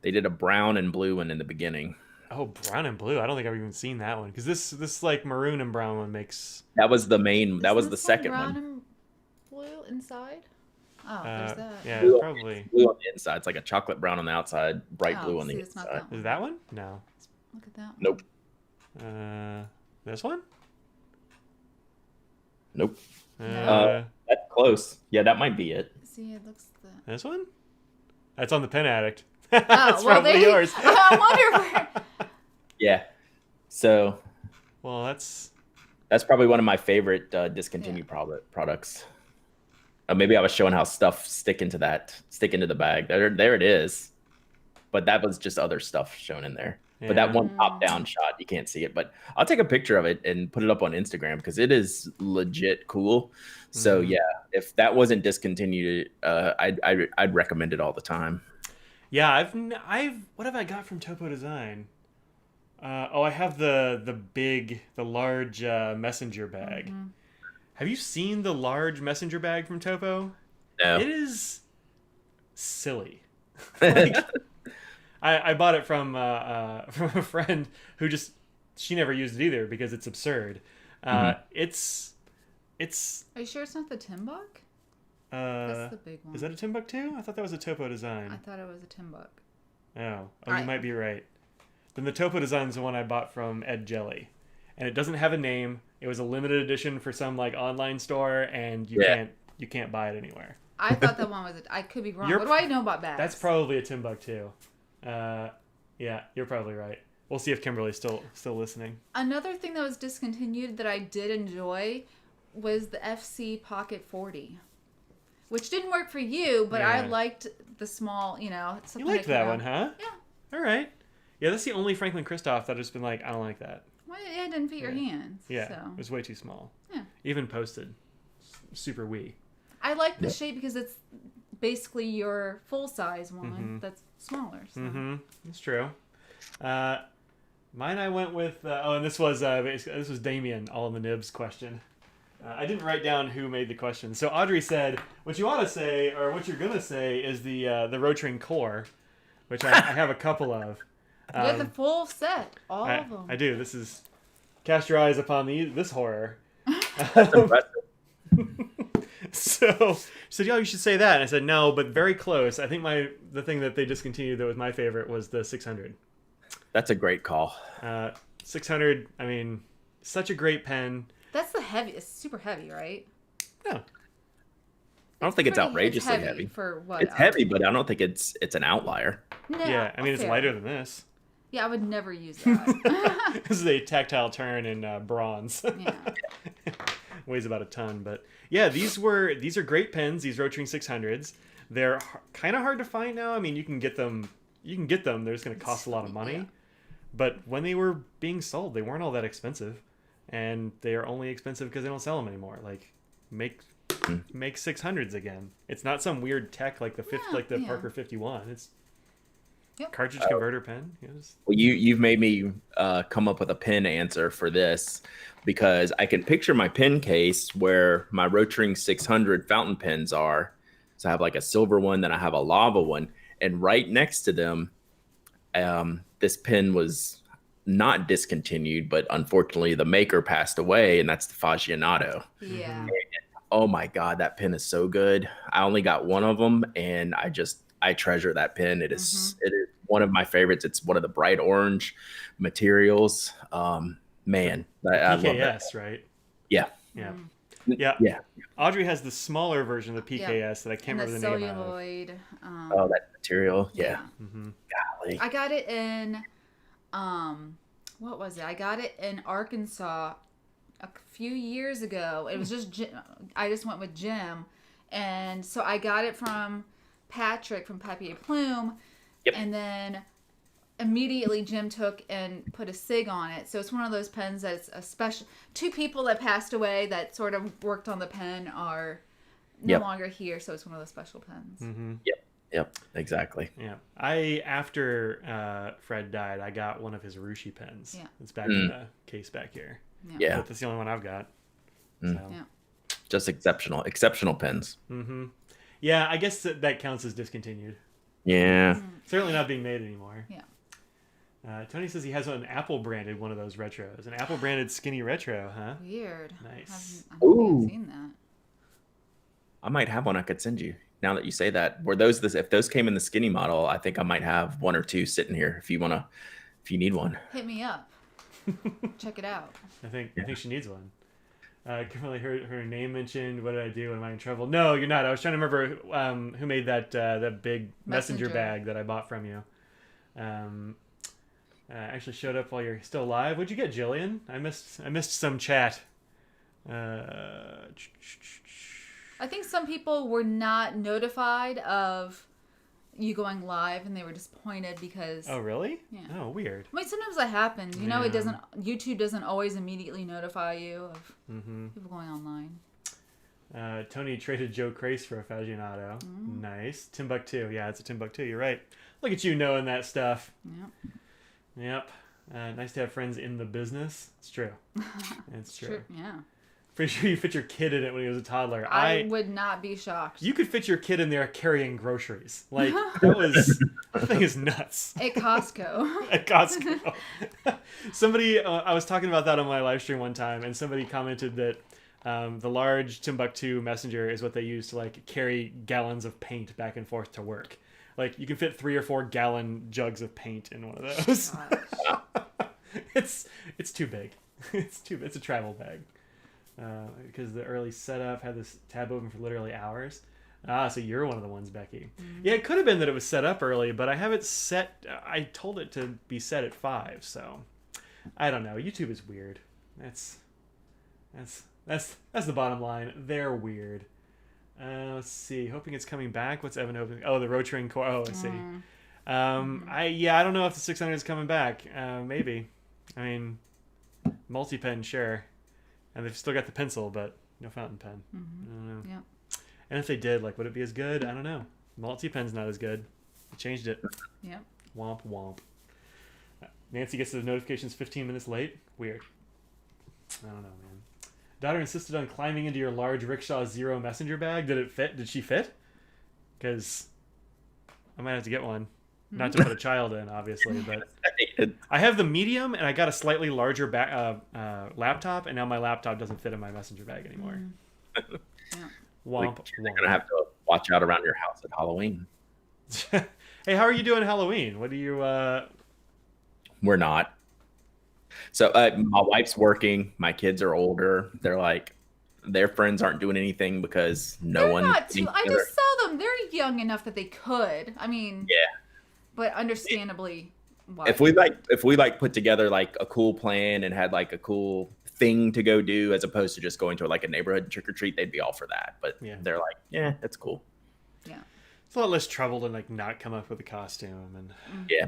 They did a brown and blue one in the beginning. Oh, brown and blue. I don't think I've even seen that one because this like maroon and brown one makes. That was the main. That was the second brown one. And blue inside. Oh, there's that. Yeah, blue probably. Blue on the inside. It's like a chocolate brown on the outside, bright blue on the inside. Is that one? No. Look at that one. Nope. This one? Nope. That's close. Yeah, that might be it. See, it looks This one? That's on the Pen Addict. That's probably yours. I wonder where. Yeah. So. Well, that's probably one of my favorite discontinued products. Maybe I was showing how stuff stick into the bag. There it is. But that was just other stuff shown in there. Yeah. But that one top-down shot, you can't see it. But I'll take a picture of it and put it up on Instagram because it is legit cool. So yeah, if that wasn't discontinued, I'd recommend it all the time. Yeah, I've what have I got from Topo Design? I have the large messenger bag. Mm-hmm. Have you seen the large messenger bag from Topo? No. It is silly. I bought it from a friend who she never used it either because it's absurd. It's. Are you sure it's not the Timbuk? That's the big one. Is that a Timbuktu? I thought that was a Topo design. I thought it was a Timbuk. You might be right. Then the Topo design is the one I bought from Ed Jelly, and it doesn't have a name. It was a limited edition for some like online store, and you can't buy it anywhere. I thought that one was. I could be wrong. What do I know about bags? That's probably a Timbuktu. Yeah, you're probably right. We'll see if Kimberly's still listening. Another thing that was discontinued that I did enjoy was the FC Pocket 40, which didn't work for you, but I liked the small. You liked that one, huh? Yeah. All right. Yeah, that's the only Franklin-Christoph that I've just been like, I don't like that. Well, it didn't fit your hands. Yeah, so. It was way too small. Yeah. Even posted. Super wee. I like the shape because it's basically your full-size one that's smaller. So. Mm-hmm. That's true. Mine I went with... and this was Damien, all in the nibs question. I didn't write down who made the question. So Audrey said, what you ought to say, or what you're going to say, is the Rotring core, which I have a couple of. You have the full set, all of them. I do. This is... Cast your eyes upon this horror. That's impressive. So she said, "Yo, you should say that." And I said, "No, but very close." I think the thing that they discontinued that was my favorite was the 600. That's a great call. 600. I mean, such a great pen. That's the heavy. It's super heavy, right? No, I don't think it's outrageously heavy. For what? It's heavy, but I don't think it's an outlier. No, yeah, I mean it's lighter than this. Yeah, I would never use that. This is a tactile turn in bronze. Yeah. Weighs about a ton, but yeah, these are great pens. These Rotring 600s. They're kind of hard to find now. I mean, you can get them. They're just going to cost a lot of money. Yeah. But when they were being sold, they weren't all that expensive, and they are only expensive because they don't sell them anymore. Like, make 600s again. It's not some weird tech like the Parker 51. It's cartridge converter pen. Well, you've made me come up with a pen answer for this, because I can picture my pen case where my Rotring 600 fountain pens are. So I have like a silver one, then I have a lava one, and right next to them, this pen was not discontinued, but unfortunately the maker passed away, and that's the Fascinato. Yeah. And, oh my God, that pen is so good. I only got one of them, and I treasure that pen. It is one of my favorites. It's one of the bright orange materials. Man, I love that. PKS, right? Yeah. Yeah. Mm. Yeah. Audrey has the smaller version of the PKS that I can't remember the name of. Celluloid. Oh, that material. Yeah. Mm-hmm. Golly. I got it in, what was it? I got it in Arkansas a few years ago. It was I just went with Jim. And so I got it from Patrick from Papier Plume. Yep. And then immediately Jim took and put a SIG on it. So it's one of those pens that's a special. Two people that passed away that sort of worked on the pen are no longer here. So it's one of those special pens. Mm-hmm. Yep. Exactly. Yeah. After Fred died, I got one of his Rushi pens. Yeah. It's back in the case back here. Yeah. But that's the only one I've got. So. Yeah. Just exceptional pens. Mm-hmm. Yeah, I guess that counts as discontinued. Yeah. Certainly not being made anymore. Yeah. Tony says he has an Apple branded one of those retros. An Apple branded skinny retro, huh? Weird. Nice. I haven't seen that. I might have one I could send you. Now that you say that, if those came in the skinny model, I think I might have one or two sitting here if you need one. Hit me up. Check it out. I think she needs one. Kimberly, her name mentioned. What did I do? Am I in trouble? No, you're not. I was trying to remember who made that big messenger bag that I bought from you. Actually showed up while you're still alive. What'd you get, Jillian? I missed some chat. I think some people were not notified of you going live, and they were disappointed because. Oh really? Yeah. Oh, weird. I mean, sometimes that happens. You know, it doesn't. YouTube doesn't always immediately notify you of people going online. Tony traded Joe Crace for a Fascinato. Nice. Timbuktu. Yeah, it's a Timbuktu. You're right. Look at you knowing that stuff. Yep. Nice to have friends in the business. It's true. It's true. Yeah. Pretty sure you fit your kid in it when he was a toddler. I would not be shocked. You could fit your kid in there carrying groceries. Like, that thing is nuts. At Costco. At Costco. Somebody, I was talking about that on my live stream one time, and somebody commented that The large Timbuktu messenger is what they use to like carry gallons of paint back and forth to work. Like you can fit 3 or 4 gallon jugs of paint in one of those. It's too big. It's a travel bag. Because the early setup had this tab open for literally hours. So you're one of the ones, Becky. Mm-hmm. Yeah, it could have been that it was set up early, but I have it set. I told it to be set at 5, so I don't know. YouTube is weird. That's the bottom line. They're weird. Let's see. Hoping it's coming back. What's Evan hoping? Oh, the Rotring core. Oh, I see. I don't know if the 600 is coming back. Maybe. I mean, multi-pen, sure. And they've still got the pencil, but no fountain pen. I don't know. Yeah. And if they did, like, would it be as good? I don't know. Multi-pen's not as good. They changed it. Yeah. Womp womp. Nancy gets the notifications 15 minutes late. Weird. I don't know, man. Daughter insisted on climbing into your large Rickshaw Zero messenger bag. Did it fit? Did she fit? Because I might have to get one. Not to put a child in, obviously, but I have the medium, and I got a slightly larger laptop, and now my laptop doesn't fit in my messenger bag anymore. Yeah. Womp, You're womp. gonna have to watch out around your house at Halloween. Hey, how are you doing Halloween? What do you? We're not. So my wife's working. My kids are older. They're like, their friends aren't doing anything because They're one. not too. I just saw them. They're young enough that they could. I mean. Yeah. But understandably, why? If we put together like a cool plan and had like a cool thing to go do as opposed to just going to like a neighborhood trick or treat, they'd be all for that. But they're like, yeah, that's cool. Yeah. It's a lot less trouble to like not come up with a costume and. Yeah.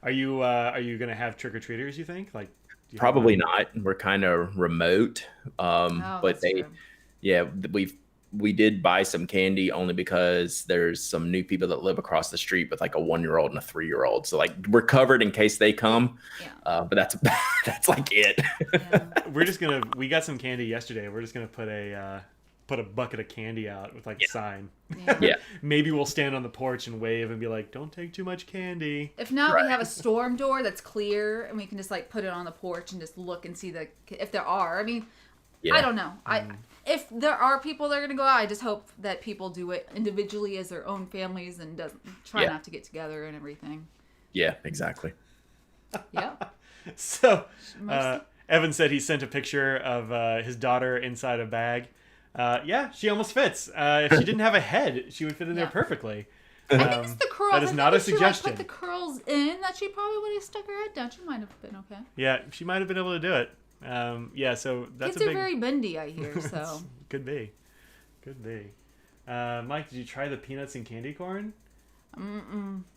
Are you gonna have trick or treaters? You think like? Probably not. We're kind of remote. But we did buy some candy only because there's some new people that live across the street with like a 1-year-old and a 3-year-old. So like we're covered in case they come. Yeah. But that's like it. Yeah. We got some candy yesterday. We're just gonna put a bucket of candy out with like a sign. Yeah. Maybe we'll stand on the porch and wave and be like, "Don't take too much candy." If not, we have a storm door that's clear, and we can just like put it on the porch and just look and see if there are. I mean, I don't know. If there are people that are going to go out, I just hope that people do it individually as their own families and try not to get together and everything. Yeah, exactly. Yeah. So, Evan said he sent a picture of his daughter inside a bag. Yeah, she almost fits. If she didn't have a head, she would fit in there perfectly. I think it's the curls. That is not a suggestion. If she put the curls in, that she probably would have stuck her head down. She might have been okay. Yeah, she might have been able to do it. So that's kids are very bendy, I hear. So could be. Mike, did you try the peanuts and candy corn?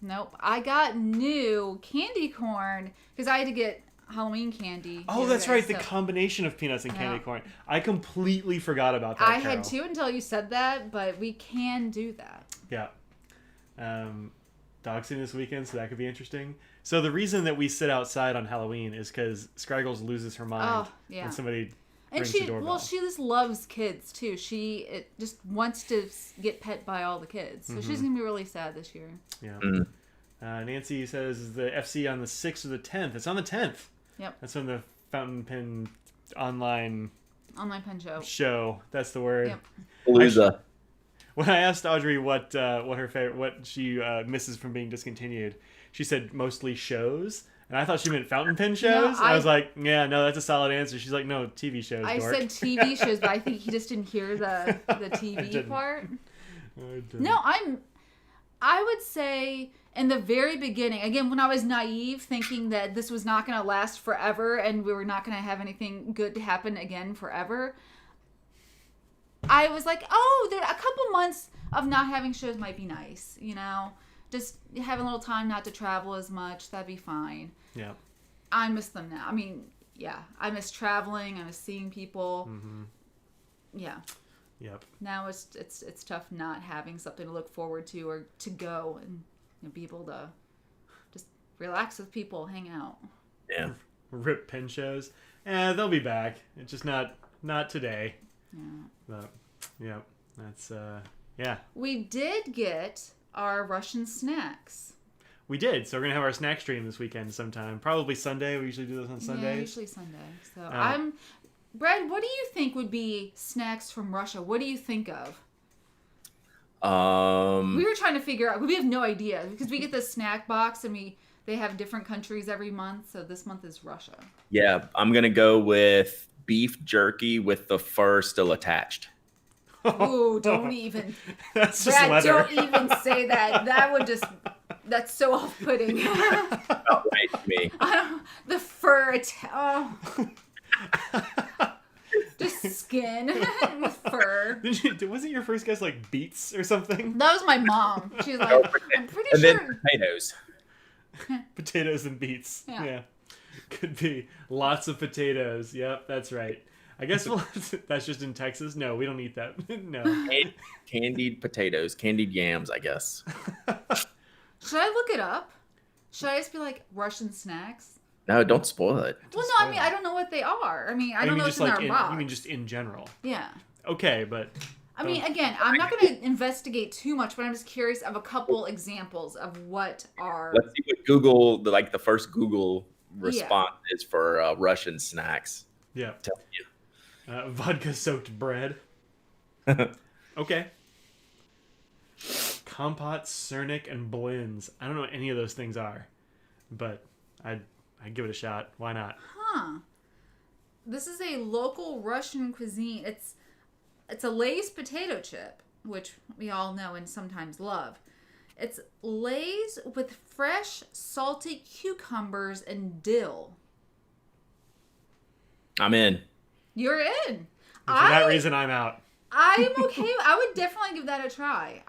Nope. I got new candy corn because I had to get Halloween candy. Oh, that's right. The combination of peanuts and candy corn. I completely forgot about that. I had to until you said that, but we can do that. Yeah. Dog sitting this weekend, so that could be interesting. So the reason that we sit outside on Halloween is because Scraggles loses her mind when somebody rings the doorbell. Well, she just loves kids too. She just wants to get pet by all the kids, so she's gonna be really sad this year. Yeah. Nancy says the FC on the 6th or the 10th. It's on the 10th. Yep. That's when the fountain pen online pen show. That's the word. Yep. Palooza. When I asked Audrey what she misses from being discontinued, she said mostly shows, and I thought she meant fountain pen shows. I was like, yeah, no, that's a solid answer. She's like, no, TV shows. I dork. said TV shows, but I think he just didn't hear the TV part. No, I would say in the very beginning, again, when I was naive, thinking that this was not going to last forever and we were not going to have anything good to happen again forever, I was like, a couple months of not having shows might be nice, just having a little time not to travel as much, that'd be fine. Yeah. I miss them now. I mean, yeah, I miss traveling, I miss seeing people. Yeah. Yep. Now it's tough not having something to look forward to or to go and be able to just relax with people, hang out. Yeah. Rip pen shows. They'll be back. It's just not today. Yeah. But yeah, that's yeah. We did get our Russian snacks. We did. So we're gonna have our snack stream this weekend sometime. Probably Sunday. We usually do this on Sundays. Yeah, usually Sunday. So Brad, what do you think would be snacks from Russia? What do you think of? We were trying to figure out. We have no idea because we get the snack box and they have different countries every month. So this month is Russia. Yeah, I'm gonna go with beef jerky with the fur still attached. Ooh, don't even. That's just Brad, leather. don't even say that. That would just. That's so off-putting. Not right to me. The fur. Just skin with fur. Wasn't your first guess like beets or something? That was my mom. She was like, I'm pretty And sure. then potatoes. Potatoes and beets. Yeah. Could be lots of potatoes. Yep, that's right. I guess that's just in Texas. No, we don't eat that. No. Candied potatoes, candied yams, I guess. Should I look it up? Should I just be like Russian snacks? No, don't spoil it. Well, no, I mean, I don't know what they are. I mean, I don't know what's in our box. You mean just in general? Yeah. Okay, but... I mean, again, I'm not going to investigate too much, but I'm just curious of a couple examples of what are... Let's see what Google, the first Google response is for Russian snacks. Yeah. Tell you. Vodka-soaked bread. Okay. Compote, Cernic, and Blins. I don't know what any of those things are, but I'd give it a shot. Why not? Huh. This is a local Russian cuisine. It's a Lay's potato chip, which we all know and sometimes love. It's Lay's with fresh, salty cucumbers and dill. I'm in. You're in. For that reason, I'm out. I'm okay. I would definitely give that a try.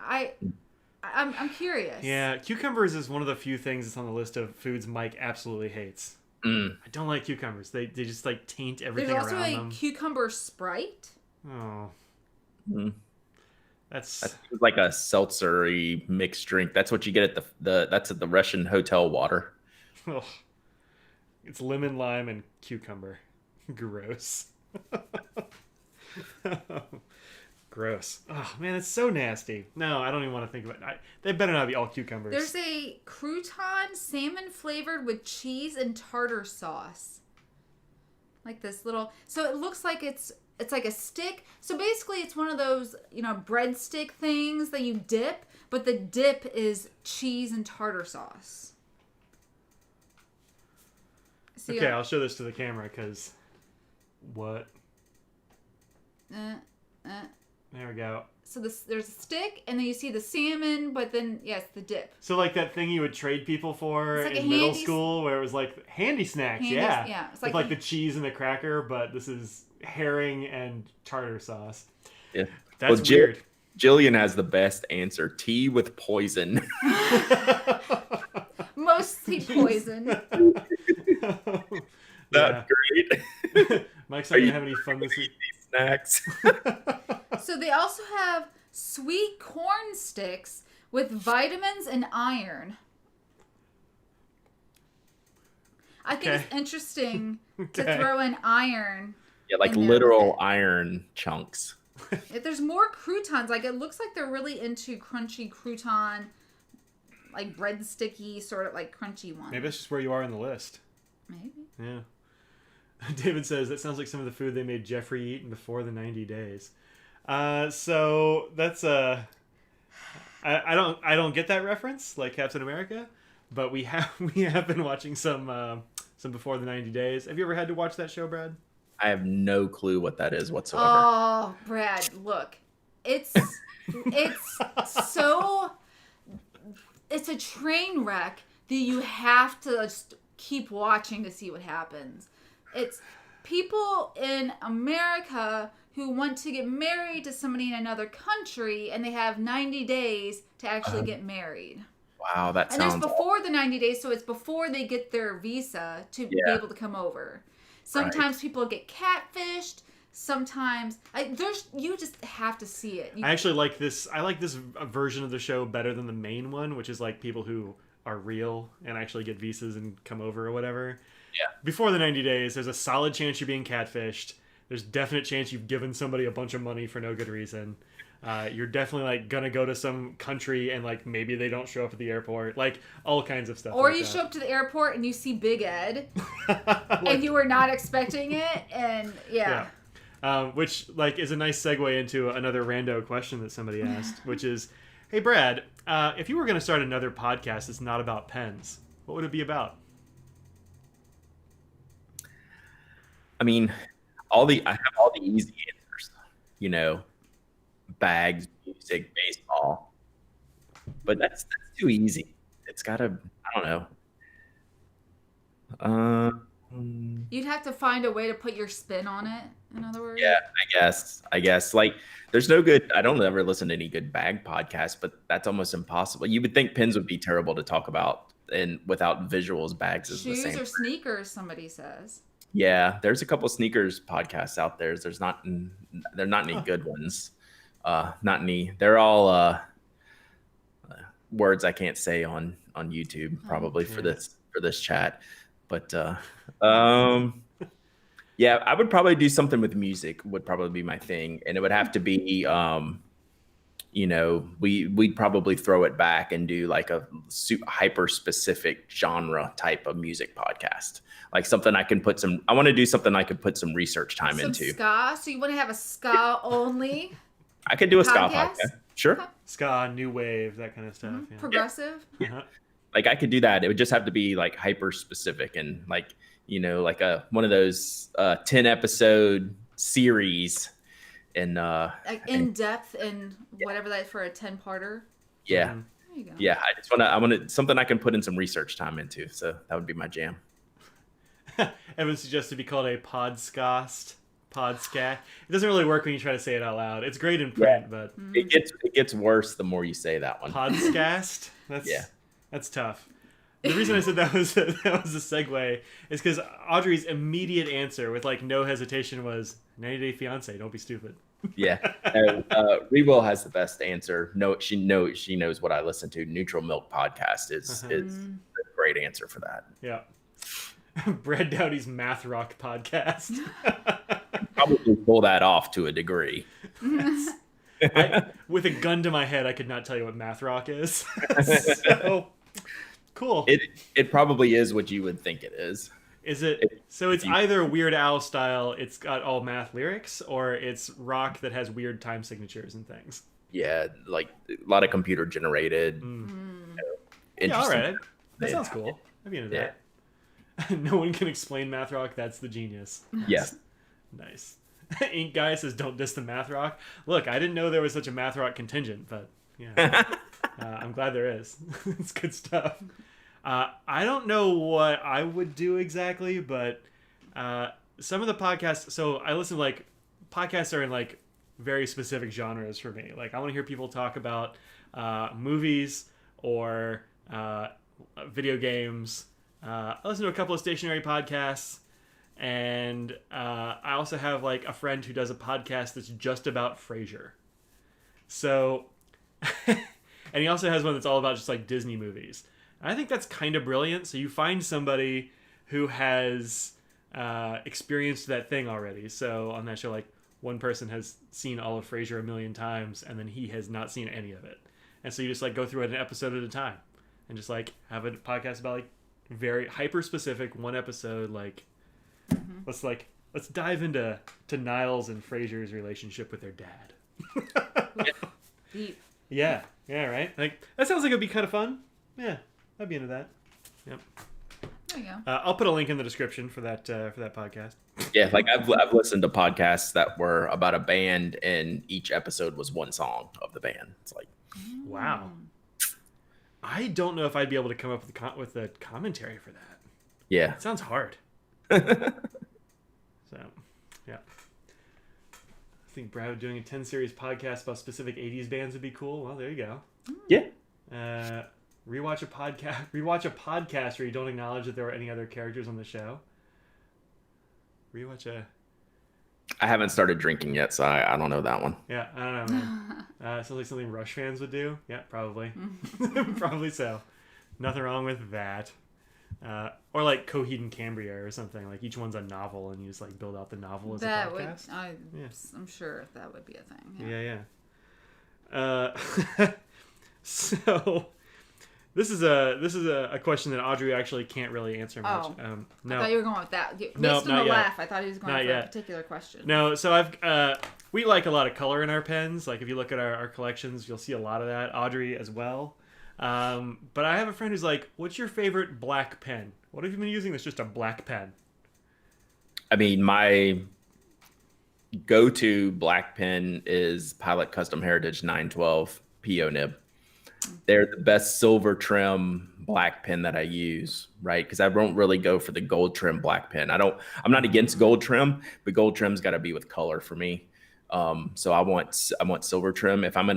I'm curious. Yeah, cucumbers is one of the few things that's on the list of foods Mike absolutely hates. Mm. I don't like cucumbers. They just like taint everything There's also around a them. cucumber Sprite. Oh. Mm. That's like a seltzer-y mixed drink. That's what you get at that's at the Russian hotel water. ugh. It's lemon, lime, and cucumber. Gross. Gross. Oh man, it's so nasty. No, I don't even want to think about it. They better not be all cucumbers. There's a crouton salmon flavored with cheese and tartar sauce. Like this little. So it looks like it's like a stick. So basically it's one of those, breadstick things that you dip, but the dip is cheese and tartar sauce. So okay, I'll show this to the camera because what? There we go. So there's a stick, and then you see the salmon, but then, yes, the dip. So like that thing you would trade people for like in middle school where it was like handy snacks, yeah. Yeah. It's With like the cheese and the cracker, but this is herring and tartar sauce. Yeah. That's weird. Jillian has the best answer. Tea with poison. Mostly poison. That's great. Mike's not going to have any fun this week. Snacks. So they also have sweet corn sticks with vitamins and iron. I think it's interesting to throw in iron. Yeah, like literal iron chunks. If there's more croutons, like it looks like they're really into crunchy crouton, like breadsticky, sort of like crunchy ones. Maybe that's just where you are in the list. Maybe. Yeah. David says that sounds like some of the food they made Jeffrey eat before the 90 days. So that's I don't get that reference like Captain America, but we have been watching some before the 90 days. Have you ever had to watch that show, Brad? I have no clue what that is whatsoever. Oh, Brad, look. It's so it's a train wreck that you have to just keep watching to see what happens. It's people in America who want to get married to somebody in another country, and they have 90 days to actually get married. Wow, that and sounds... And there's before the 90 days, so it's before they get their visa to be able to come over. Sometimes people get catfished. Sometimes you just have to see it. I actually like this. I like this version of the show better than the main one, which is like people who are real and actually get visas and come over or whatever. Yeah. Before the 90 days, there's a solid chance you're being catfished. There's definite chance you've given somebody a bunch of money for no good reason. You're definitely like gonna go to some country and like maybe they don't show up at the airport, like all kinds of stuff. Or like you that. show up to the airport and you see Big Ed, and you were not expecting it, and yeah. Which like is a nice segue into another rando question that somebody asked, which is, hey Brad, if you were gonna start another podcast that's not about pens, what would it be about? I mean, I have all the easy answers, bags, music, baseball, but that's too easy. It's gotta, I don't know. You'd have to find a way to put your spin on it, in other words. Yeah, I guess like there's no good, I don't ever listen to any good bag podcasts, but that's almost impossible. You would think pins would be terrible to talk about, and without visuals, bags is the same. Shoes or sneakers, somebody says. Yeah, there's a couple sneakers podcasts out there. They're not any good ones. Not any. They're all words I can't say on YouTube probably for this chat. But yeah, I would probably do something with music. Would probably be my thing, and it would have to be we'd probably throw it back and do like a hyper specific genre type of music podcast. Like something I want to do something I could put some research time into. Ska? So you want to have a ska only? I could do a ska podcast. Sure. Okay. Ska, new wave, that kind of stuff. Mm-hmm. Yeah. Progressive? Uh-huh. Like I could do that. It would just have to be like hyper specific and like, like one of those 10 episode series and like in depth and whatever that for a 10-parter. Yeah. There you go. Yeah. I want something I can put in some research time into. So that would be my jam. Evan suggested to be called a podcast. Podscat. It doesn't really work when you try to say it out loud. It's great in print, but it gets worse the more you say that one. Podscast? That's tough. The reason I said that was a segue is because Audrey's immediate answer with like no hesitation was 90 Day Fiance. Don't be stupid. Yeah. Rewill has the best answer. No, she knows what I listen to. Neutral Milk Podcast is a great answer for that. Yeah. Brad Dowdy's Math Rock Podcast. Probably pull that off to a degree. With a gun to my head, I could not tell you what Math Rock is. So cool. It probably is what you would think it is. Is it? So it's either Weird Al style, it's got all math lyrics, or it's rock that has weird time signatures and things. Yeah, like a lot of computer generated. Yeah, all right. That sounds cool. I'd be into that. No one can explain Math Rock. That's the genius. Yes. Nice. Ink Guy says, don't diss the Math Rock. Look, I didn't know there was such a Math Rock contingent, but yeah. I'm glad there is. It's good stuff. I don't know what I would do exactly, but some of the podcasts, so I listen to like, podcasts are in like very specific genres for me. Like I want to hear people talk about movies or video games. I listen to a couple of stationary podcasts, and I also have like a friend who does a podcast that's just about Frasier. So, and he also has one that's all about just like Disney movies. And I think that's kind of brilliant. So you find somebody who has experienced that thing already. So on that show, like one person has seen all of Frasier a million times, and then he has not seen any of it. And so you just like go through it an episode at a time, and just like have a podcast about like very hyper specific one episode. Like let's dive into Niles and Frasier's relationship with their dad. Deep. Yeah, right. Like that sounds like it'd be kind of fun. Yeah, I'd be into that. Yep. There you go. I'll put a link in the description for that podcast. Yeah, like I've listened to podcasts that were about a band, and each episode was one song of the band. It's like, wow. I don't know if I'd be able to come up with a commentary for that. Yeah, it sounds hard. So, yeah. I think Brad doing a 10 series podcast about specific 80s bands would be cool. Well, there you go. Yeah. Rewatch a podcast where you don't acknowledge that there were any other characters on the show. I haven't started drinking yet, so I don't know that one. Yeah, I don't know, man. Sounds like something Rush fans would do. Yeah, probably. Probably so. Nothing wrong with that. Or like Coheed and Cambria or something. Like each one's a novel, and you just like build out the novel as a podcast. I'm sure that would be a thing. Yeah. Uh, so this is a question that Audrey actually can't really answer much. Oh. No. I thought you were going with that. No, Missed him not a yet. laugh. I thought he was going Not for yet. a particular question. No, so we like a lot of color in our pens. Like if you look at our collections, you'll see a lot of that. Audrey as well. But I have a friend who's like, what's your favorite black pen? What have you been using that's just a black pen? I mean, my go-to black pen is Pilot Custom Heritage 912 PO nib. They're the best silver trim black pen that I use, right? Because I don't really go for the gold trim black pen. I'm not against gold trim, but gold trim's got to be with color for me. So I want silver trim. If I'm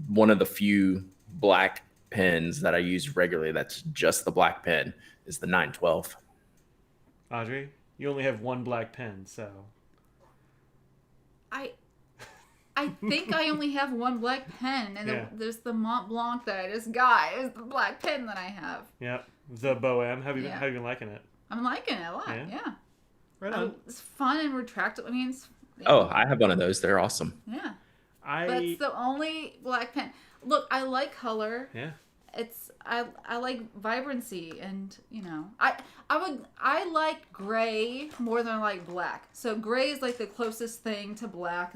one of the few black pens that I use regularly, that's just the black pen, is the 912. Audrey, you only have one black pen, so. I think I only have one black pen, and Yeah. there's the Mont Blanc that I just got. It's the black pen that I have. Yep, the Bohem. How Yeah. have you been liking it? I'm liking it a lot. Yeah? Yeah. Right on. It's fun and retractable. I mean, Oh, I have one of those. They're awesome. yeah. I That's the only black pen. Look, I like color. yeah. I like vibrancy, and I like gray more than I like black. So gray is like the closest thing to black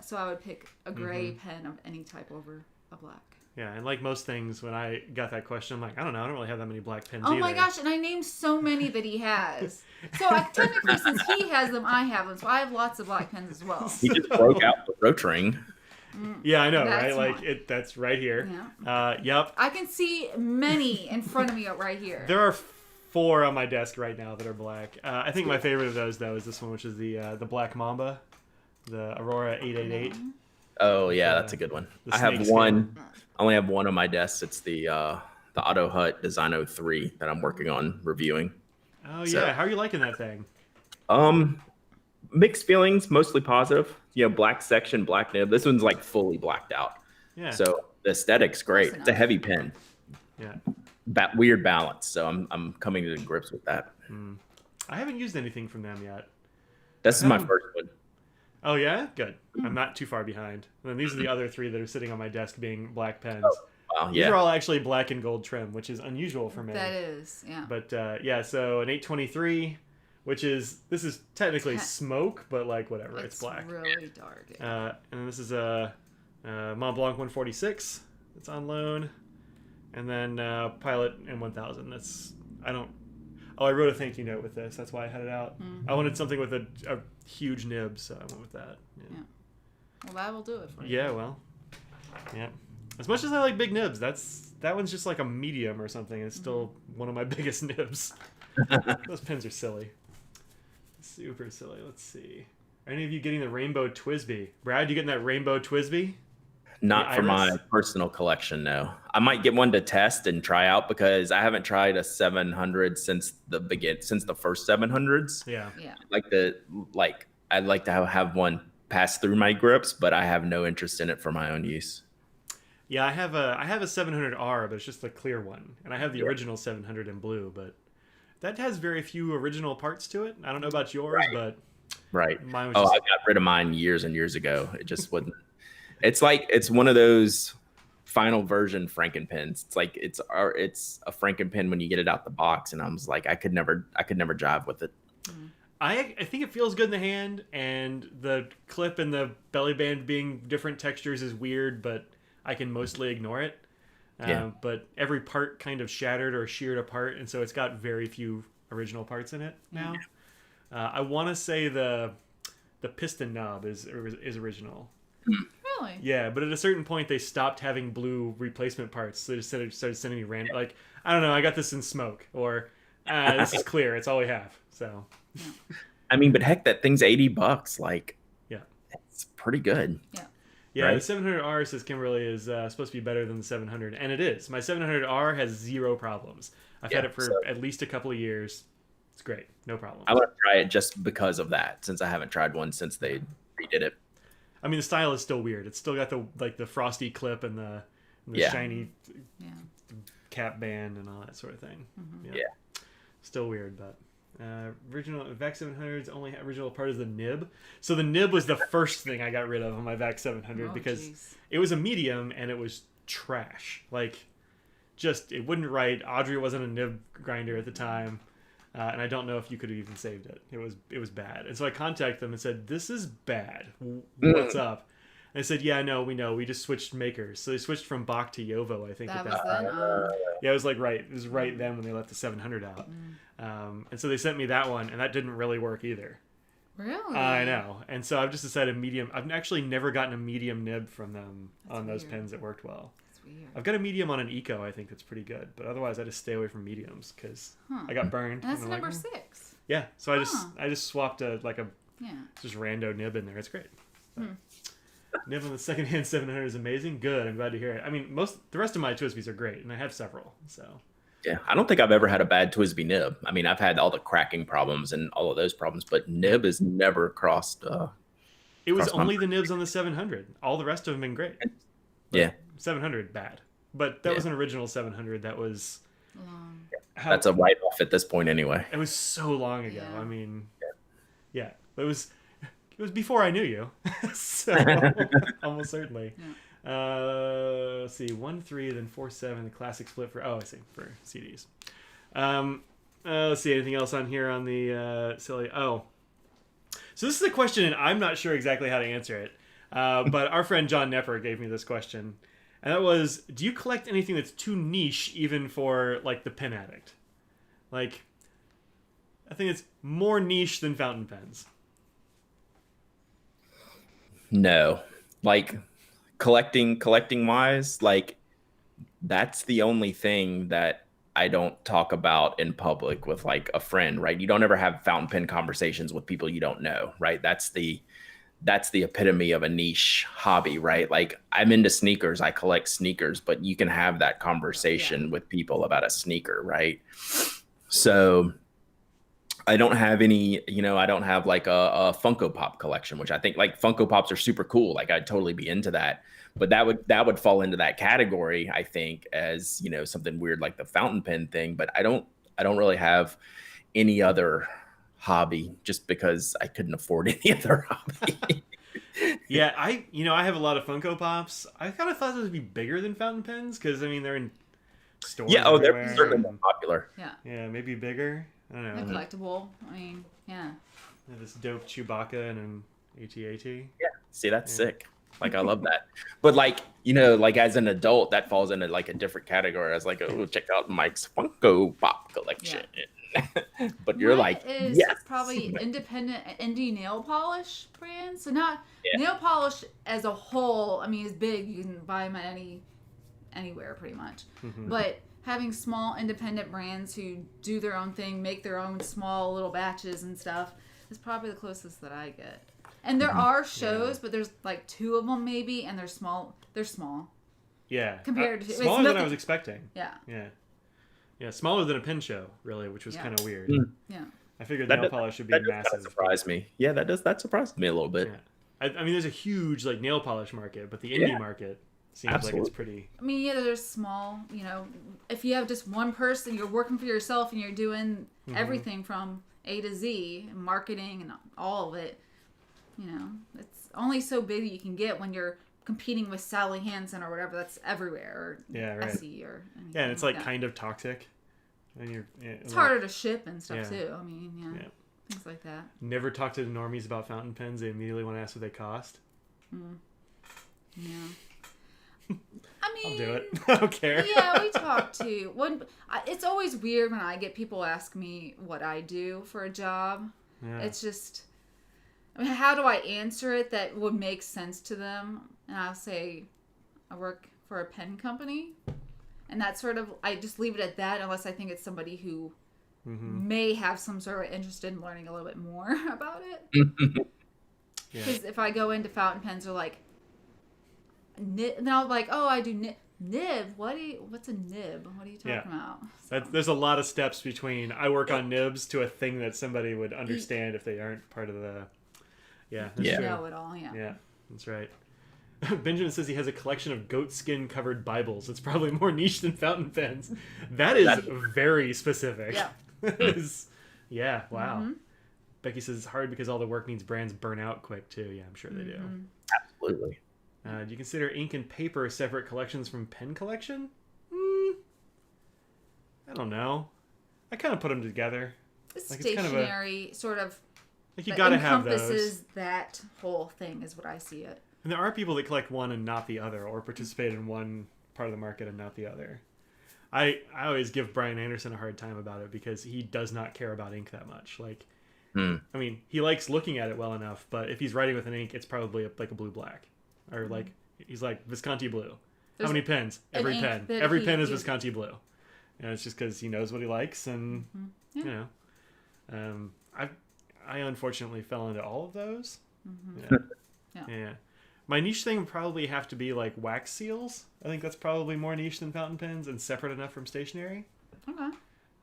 so I would pick a gray pen of any type over a black. Yeah, and like most things, when I got that question, I'm like, I don't know, I don't really have that many black pens Oh either. my gosh, and I named so many that he has. So technically, since he has them, I have them. So I have lots of black pens as well. He just broke out the Rotring. Yeah, I know, That's right? Like one. that's right here. Yeah. Yep. I can see many in front of me right here. There are 4 on my desk right now that are black. I think my favorite of those though is this one, which is the Black Mamba, the Aurora 888. Oh yeah, that's a good one. the I have snakeskin. one. I only have one on my desk. It's the Auto Hut Design 03 that I'm working on reviewing. Oh yeah, So- how are you liking that thing? Mixed feelings, mostly positive. Black section, black nib. This one's like fully blacked out. Yeah. So the aesthetic's great. Close It's a enough. heavy pen. Yeah. Weird balance. So I'm coming to grips with that. I haven't used anything from them yet. This is my Oh. first one. Oh yeah, good. I'm not too far behind. And then these are the other 3 that are sitting on my desk, being black pens. Wow, These are yeah. all actually black and gold trim, which is unusual for me. That is, yeah. But yeah, so an 823, this is technically smoke, but like whatever, it's black. Really dark. And then this is a Mont Blanc 146 that's on loan, and then Pilot M1000. I wrote a thank you note with this. That's why I had it out. I wanted something with a huge nib, so I went with that. Yeah. Well, that will do it for you. Yeah. Well. Yeah. As much as I like big nibs, that one's just like a medium or something. It's still one of my biggest nibs. Those pens are silly. Super silly. Let's see. Are any of you getting the rainbow Twsbi? Brad, you getting that rainbow Twsbi? Not The for my Iris? personal collection, no. I might get one to test and try out because I haven't tried a 700 since the first 700s. Yeah. Yeah. I'd like to have one pass through my grips, but I have no interest in it for my own use. Yeah, I have a 700R, but it's just the clear one, and I have the original 700 in blue, but that has very few original parts to it. I don't know about yours, but Right. mine was Oh, just I got rid of mine years and years ago. It just wouldn't. It's like it's one of those final version Franken-pens. It's like it's a Franken-pen when you get it out the box, and I was like, I could never jive with it. I think it feels good in the hand, and the clip and the belly band being different textures is weird, but I can mostly ignore it. Yeah. But every part kind of shattered or sheared apart, and so it's got very few original parts in it now. I want to say the piston knob is original. Really? Yeah, but at a certain point they stopped having blue replacement parts, so they just started sending me random. Like, I don't know, I got this in smoke, or this is clear, it's all we have. So I mean, but heck, that thing's $80. Like, yeah. it's pretty good. Yeah, Right? the 700R, says Kimberly, is supposed to be better than the 700, and it is. My 700R has 0 problems. I've had Yeah, it for so- at least a couple of years. It's great, no problem. I want to try it just because of that, since I haven't tried one since they redid it. I mean, the style is still weird. It's still got the frosty clip and the Yeah. shiny Yeah. cap band and all that sort of thing. Yeah. Still weird, but Original VAC 700's only original part is the nib. So the nib was the first thing I got rid of on my VAC 700 because it was a medium and it was trash. Like, just it wouldn't write. Audrey wasn't a nib grinder at the time, and I don't know if you could have even saved it. It was bad. And so I contacted them and said, "This is bad. What's up?" And they said, "Yeah, no, we know. We just switched makers." So they switched from Bach to Yovo, I think. That at was that then. point. Yeah, it was like right. It was right then when they let the 700 out. And so they sent me that one, and that didn't really work either. Really? I know. And so I've just decided medium. I've actually never gotten a medium nib from them That's on those weird. pens that worked well. That's weird. I've got a medium on an Eco, I think that's pretty good. But otherwise, I just stay away from mediums because I got burned. And that's I'm number like, 6. Yeah. So I just swapped a Yeah. just rando nib in there. It's great. So. Nib on the secondhand 700 is amazing. Good. I'm glad to hear it. I mean, the rest of my Twsbis are great, and I have several. So. Yeah, I don't think I've ever had a bad Twsbi nib. I mean, I've had all the cracking problems and all of those problems, but nib has never crossed. It was only the nibs on the 700. All the rest of them have been great. But yeah. 700 bad. But that was an original 700. That was. That's a write off at this point anyway. It was so long ago. Yeah. I mean, yeah. It was before I knew you. So almost certainly. Yeah. Let's see, 1.3, then 4.7, the classic split for I see, for CDs. Let's see, anything else on here on the silly? Oh, so this is a question, and I'm not sure exactly how to answer it. But our friend John Nepper gave me this question, and that was, do you collect anything that's too niche, even for like the pen addict? Like, I think it's more niche than fountain pens. No, like collecting wise, like that's the only thing that I don't talk about in public with like a friend, right? You don't ever have fountain pen conversations with people you don't know, right? That's the epitome of a niche hobby, right? Like I'm into sneakers, I collect sneakers, but you can have that conversation with people about a sneaker, right? So I don't have any, I don't have like a Funko Pop collection, which I think like Funko Pops are super cool. Like I'd totally be into that, but that would fall into that category, I think, as, something weird like the fountain pen thing. But I don't really have any other hobby just because I couldn't afford any other hobby. Yeah, I have a lot of Funko Pops. I kind of thought those would be bigger than fountain pens because I mean they're in stores. Yeah, everywhere. they're certainly more popular. Yeah. Yeah, maybe bigger. I don't know. They're collectible. I mean, yeah. They have this dope Chewbacca and an AT-AT. Yeah, see, that's sick. Like I love that. But like, like as an adult, that falls into like a different category. I was like, oh, check out Mike's Funko Pop collection. But you're Mine like, is yes. probably independent indie nail polish brand. So not nail polish as a whole. I mean, it's big. You can buy them at anywhere pretty much. But having small independent brands who do their own thing, make their own small little batches and stuff is probably the closest that I get. And there are shows, but there's like 2 of them maybe, and they're small. They're small. Yeah. Compared to smaller than I was expecting. Yeah. Yeah. Yeah, smaller than a pen show, really, which was kind of weird. Yeah. I figured nail polish should be massive. That surprised me. Yeah, that surprised me a little bit. Yeah. I mean, there's a huge like nail polish market, but the indie market seems like it's pretty. I mean, yeah, they're small. If you have just one person, you're working for yourself, and you're doing everything from A to Z, marketing and all of it. It's only so big that you can get when you're competing with Sally Hansen or whatever that's everywhere, or Essie or anything. Yeah, and it's like kind of toxic. And it's harder to ship and stuff too. I mean, things like that. Never talk to the normies about fountain pens. They immediately want to ask what they cost. Yeah. I mean, I'll do it. I don't care. Yeah, we talk too. It's always weird when I get people ask me what I do for a job. Yeah. It's just, I mean, how do I answer it that would make sense to them? And I'll say, I work for a pen company. And that's sort of, I just leave it at that unless I think it's somebody who may have some sort of interest in learning a little bit more about it. Because if I go into fountain pens, they're like, and I'll be like, oh, I do nib. What's a nib? What are you talking about? There's a lot of steps between I work on nibs to a thing that somebody would understand if they aren't part of the. Know it all. Yeah, that's right. Benjamin says he has a collection of goat skin covered Bibles. It's probably more niche than fountain pens. That is very specific. Yeah. That is Yeah, wow. Becky says it's hard because all the work means brands burn out quick too. Yeah, I'm sure they do. Absolutely. Do you consider ink and paper separate collections from pen collection? I don't know. I kind of put them together. It's Like, stationary, sort of. Like, you that gotta have those. encompasses that whole thing, is what I see it. And there are people that collect one and not the other, or participate in one part of the market and not the other. I always give Brian Anderson a hard time about it because he does not care about ink that much. Like, I mean, he likes looking at it well enough, but if he's writing with an ink, it's probably like a blue-black. Or like, he's like, Visconti blue. How many pens? Every pen. Every pen is Visconti blue. And it's just because he knows what he likes, and, you know. I unfortunately fell into all of those. Yeah. My niche thing would probably have to be like wax seals. I think that's probably more niche than fountain pens and separate enough from stationery. Okay.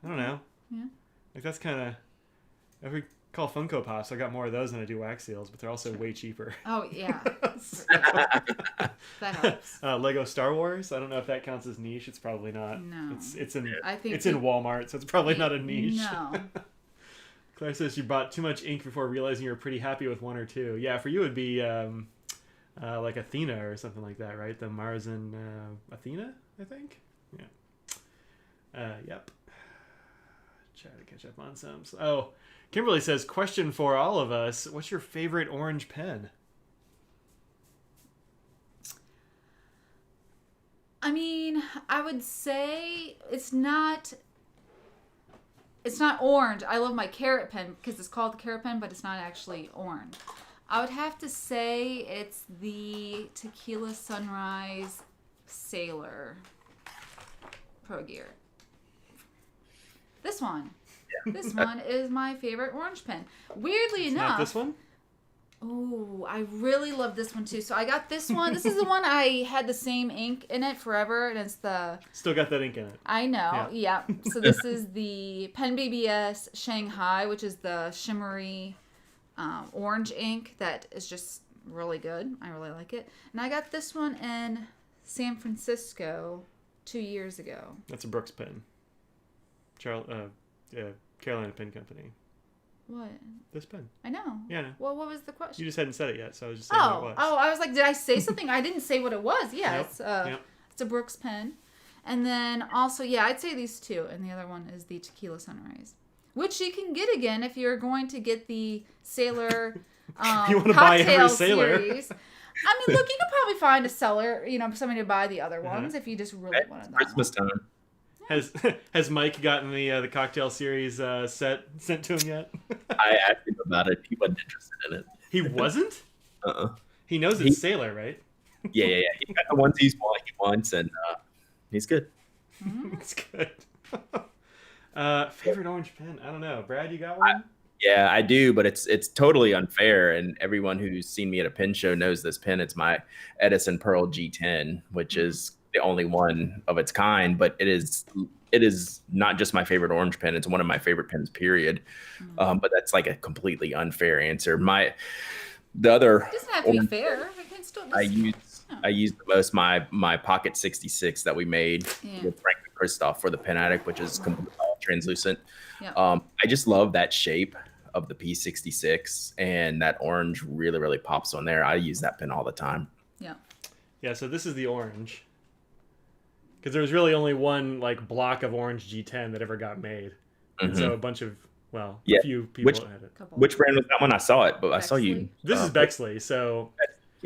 I don't know. Yeah. Like, that's kind of... If we call Funko Pops, I got more of those than I do wax seals, but they're also way cheaper. Oh, yeah. So, That helps. Lego Star Wars. I don't know if that counts as niche. It's probably not. No. It's in I think it's in Walmart, so it's probably not a niche. No. Claire says you bought too much ink before realizing you were pretty happy with one or two. Yeah, for you it would be like Athena or something like that, right? The Mars and Athena, I think. Yeah. Yep. Try to catch up on some. Oh, Kimberly says, question for all of us. What's your favorite orange pen? I mean, I would say it's not orange. I love my carrot pen because it's called the carrot pen, but it's not actually orange. I would have to say it's the Tequila Sunrise Sailor Pro Gear. This one. This one is my favorite orange pen. Weirdly enough. Not this one? Oh, I really love this one too. So I got this one. This is the one I had the same ink in it forever, and it's the... Still got that ink in it. I know, yeah. So this is the Pen BBS Shanghai, which is the shimmery orange ink that is just really good. I really like it. And I got this one in San Francisco 2 years ago. That's a Brooks pen. Carolina Pen Company. What? This pen. I know. Yeah, I know. Well, what was the question? You just hadn't said it yet, so I was just saying what it was. Oh, I was like, did I say something? I didn't say what it was. Yeah, Nope. It's a Brooks pen. And then also, yeah, I'd say these two. And the other one is the Tequila Sunrise, which you can get again if you're going to get the Sailor you want to buy every Sailor. Series. I mean, look, you could probably find a seller, somebody to buy the other ones if you just really wanted that Christmas one. time. Has Mike gotten the cocktail series set sent to him yet? I asked him about it. He wasn't interested in it. He wasn't? Uh-uh. He knows it's Sailor, right? Yeah. He got the ones he wants, and he's good. It's good. Favorite orange pen? I don't know. Brad, you got one? Yeah, I do, but it's totally unfair, and everyone who's seen me at a pen show knows this pen. It's my Edison Pearl G10, which is the only one of its kind, but it is not just my favorite orange pen. It's one of my favorite pens, period. But that's like a completely unfair answer. The other It doesn't have to be fair. We can still I use the most my Pocket 66 that we made with Franklin-Christoph for the Pen Addict, which is completely translucent. Yeah. I just love that shape of the P66, and that orange really, really pops on there. I use that pen all the time. Yeah, so this is the orange. Because there was really only one block of orange G10 that ever got made. And so a bunch of, a few people had it. Which brand was that one? I saw it, but Bexley. I saw you. This is Bexley. So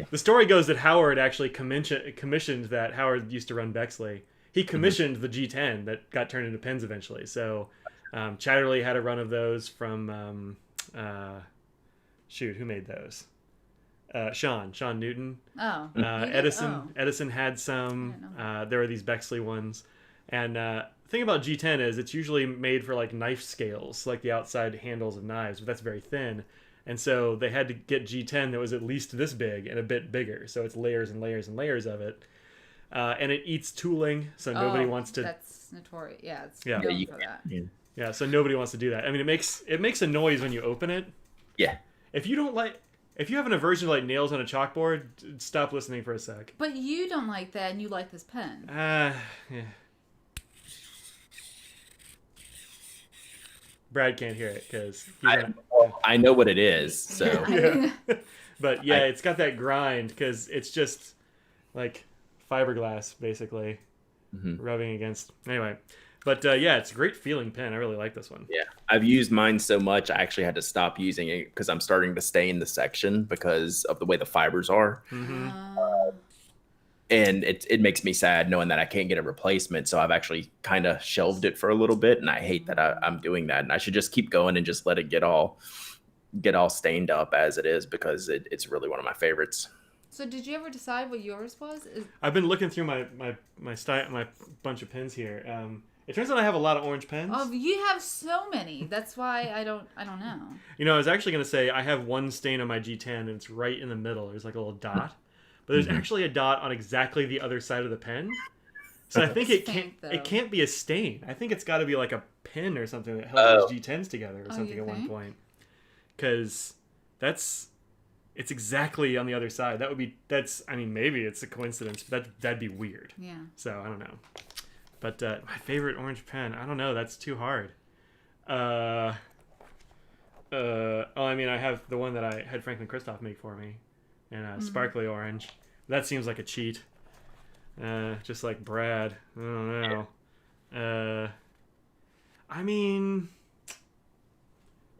the story goes that Howard actually commissioned that. Howard used to run Bexley. He commissioned the G10 that got turned into pens eventually. So Chatterley had a run of those from, who made those? Sean Newton. Edison had some. There were these Bexley ones, and the thing about G10 is it's usually made for knife scales, like the outside handles of knives, but that's very thin, and so they had to get G10 that was at least this big and a bit bigger, so it's layers and layers and layers of it, and it eats tooling, so nobody wants to. That's notorious. Yeah, it's known for that. Yeah, so nobody wants to do that. I mean, it makes a noise when you open it. Yeah. If you have an aversion to nails on a chalkboard, stop listening for a sec. But you don't like that, and you like this pen. Brad can't hear it because I know what it is. So yeah. But yeah, it's got that grind because it's just like fiberglass basically rubbing against. Anyway, but yeah, it's a great feeling pen. I really like this one. Yeah, I've used mine so much I actually had to stop using it because I'm starting to stain the section because of the way the fibers are. And it makes me sad knowing that I can't get a replacement. So I've actually kind of shelved it for a little bit, and I hate that I'm doing that. And I should just keep going and just let it get all stained up as it is because it's really one of my favorites. So did you ever decide what yours was? I've been looking through my bunch of pens here. It turns out I have a lot of orange pens. Oh, you have so many. That's why I don't know. You know, I was actually going to say I have one stain on my G10 and it's right in the middle. There's like a little dot. But there's actually a dot on exactly the other side of the pen. So I think it can't be a stain. I think it's got to be like a pin or something that held those G10s together or something at one point. Because it's exactly on the other side. I mean, maybe it's a coincidence, but that'd be weird. Yeah. So I don't know. But my favorite orange pen, I don't know. That's too hard. I mean, I have the one that I had Franklin-Christoph make for me. And sparkly orange. That seems like a cheat. Just like Brad. I don't know. I mean,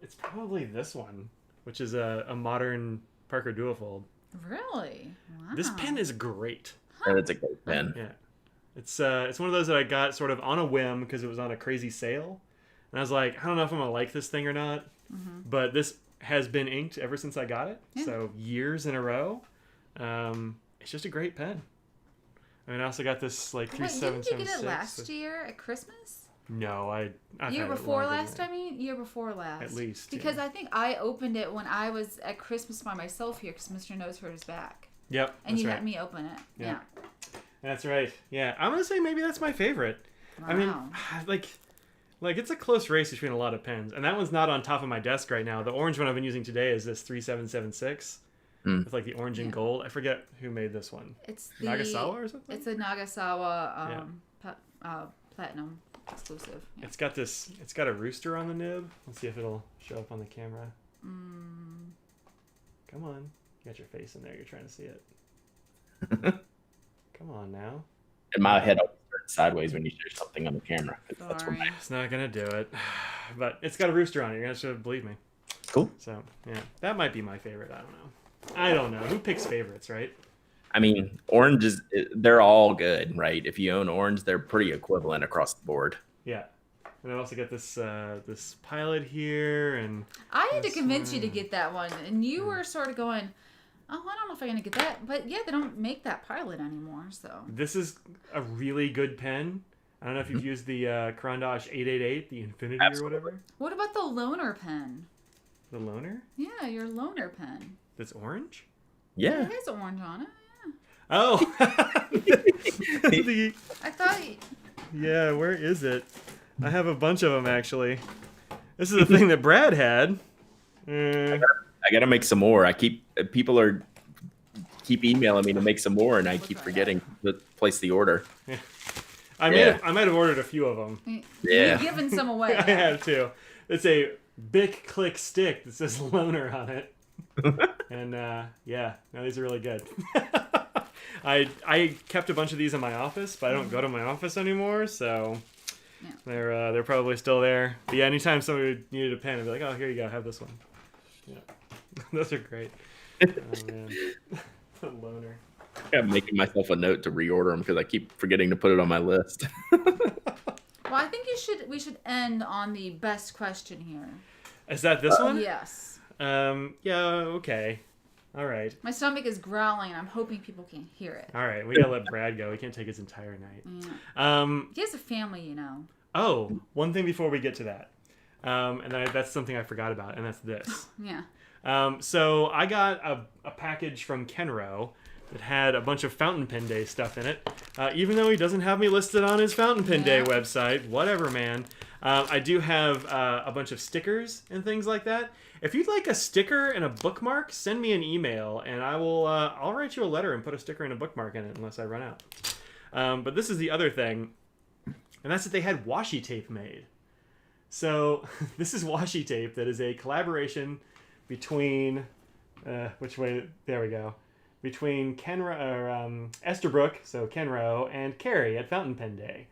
it's probably this one, which is a modern Parker Duofold. Really? Wow. This pen is great. That's a great pen. Yeah. It's one of those that I got sort of on a whim because it was on a crazy sale. And I was like, I don't know if I'm going to like this thing or not. But this has been inked ever since I got it. Yeah. So years in a row. It's just a great pen. I mean, I also got this like 3776. Didn't you get it last year at Christmas? No, Year before last, I mean? Year before last. At least. Because I think I opened it when I was at Christmas by myself here because Mr. Nose hurt his back. Yep. And you had me open it. Yeah. That's right. Yeah. I'm going to say maybe that's my favorite. Wow. I mean, like it's a close race between a lot of pens. And that one's not on top of my desk right now. The orange one I've been using today is this 3776. With like the orange and gold. I forget who made this one. It's Nagasawa or something? It's a Nagasawa platinum exclusive. Yeah. It's got a rooster on the nib. Let's see if it'll show up on the camera. Come on. You got your face in there. You're trying to see it. Come on now. In my head, I'll turn sideways when you show something on the camera. That's it's not going to do it. But it's got a rooster on it. You're going to have to believe me. Cool. So, yeah. That might be my favorite. I don't know. Who picks favorites, right? I mean, oranges, they're all good, right? If you own orange, they're pretty equivalent across the board. Yeah. And I also got this this pilot here. And I had to convince you to get that one. And you were sort of going, oh, I don't know if I'm going to get that. But yeah, they don't make that pilot anymore. So this is a really good pen. I don't know if you've used the Karandash 888, the Infinity or whatever. What about the loaner pen? The loaner? Yeah, your loaner pen. That's orange? Yeah. It has orange on it. Yeah. Oh. I thought. Yeah, where is it? I have a bunch of them actually. This is the thing that Brad had. I gotta make some more. People keep emailing me to make some more, and I keep forgetting to place the order. Yeah. I might have ordered a few of them. Yeah. You've given some away. I have too. It's a Bic Click stick that says loaner on it. And these are really good. I kept a bunch of these in my office, but I don't go to my office anymore, so they're probably still there. But yeah, anytime somebody needed a pen, I'd be like, oh, here you go, have this one. Yeah, those are great. Oh man, the loaner. I'm making myself a note to reorder them because I keep forgetting to put it on my list. Well, I think we should end on the best question here. Is that this one? Yes. Yeah, okay. All right. My stomach is growling, and I'm hoping people can hear it. All right, we gotta let Brad go. We can't take his entire night. Yeah. He has a family, you know. Oh, one thing before we get to that. And that's something I forgot about, and that's this. Yeah. So I got a package from Kenro that had a bunch of Fountain Pen Day stuff in it. Even though he doesn't have me listed on his Fountain Pen Day website. Whatever, man. I do have a bunch of stickers and things like that. If you'd like a sticker and a bookmark, send me an email, and I'll write you a letter and put a sticker and a bookmark in it unless I run out. But this is the other thing, and that's that they had washi tape made. So this is washi tape that is a collaboration between which way? There we go. Between Esterbrook, so Kenro, and Carrie at Fountain Pen Day.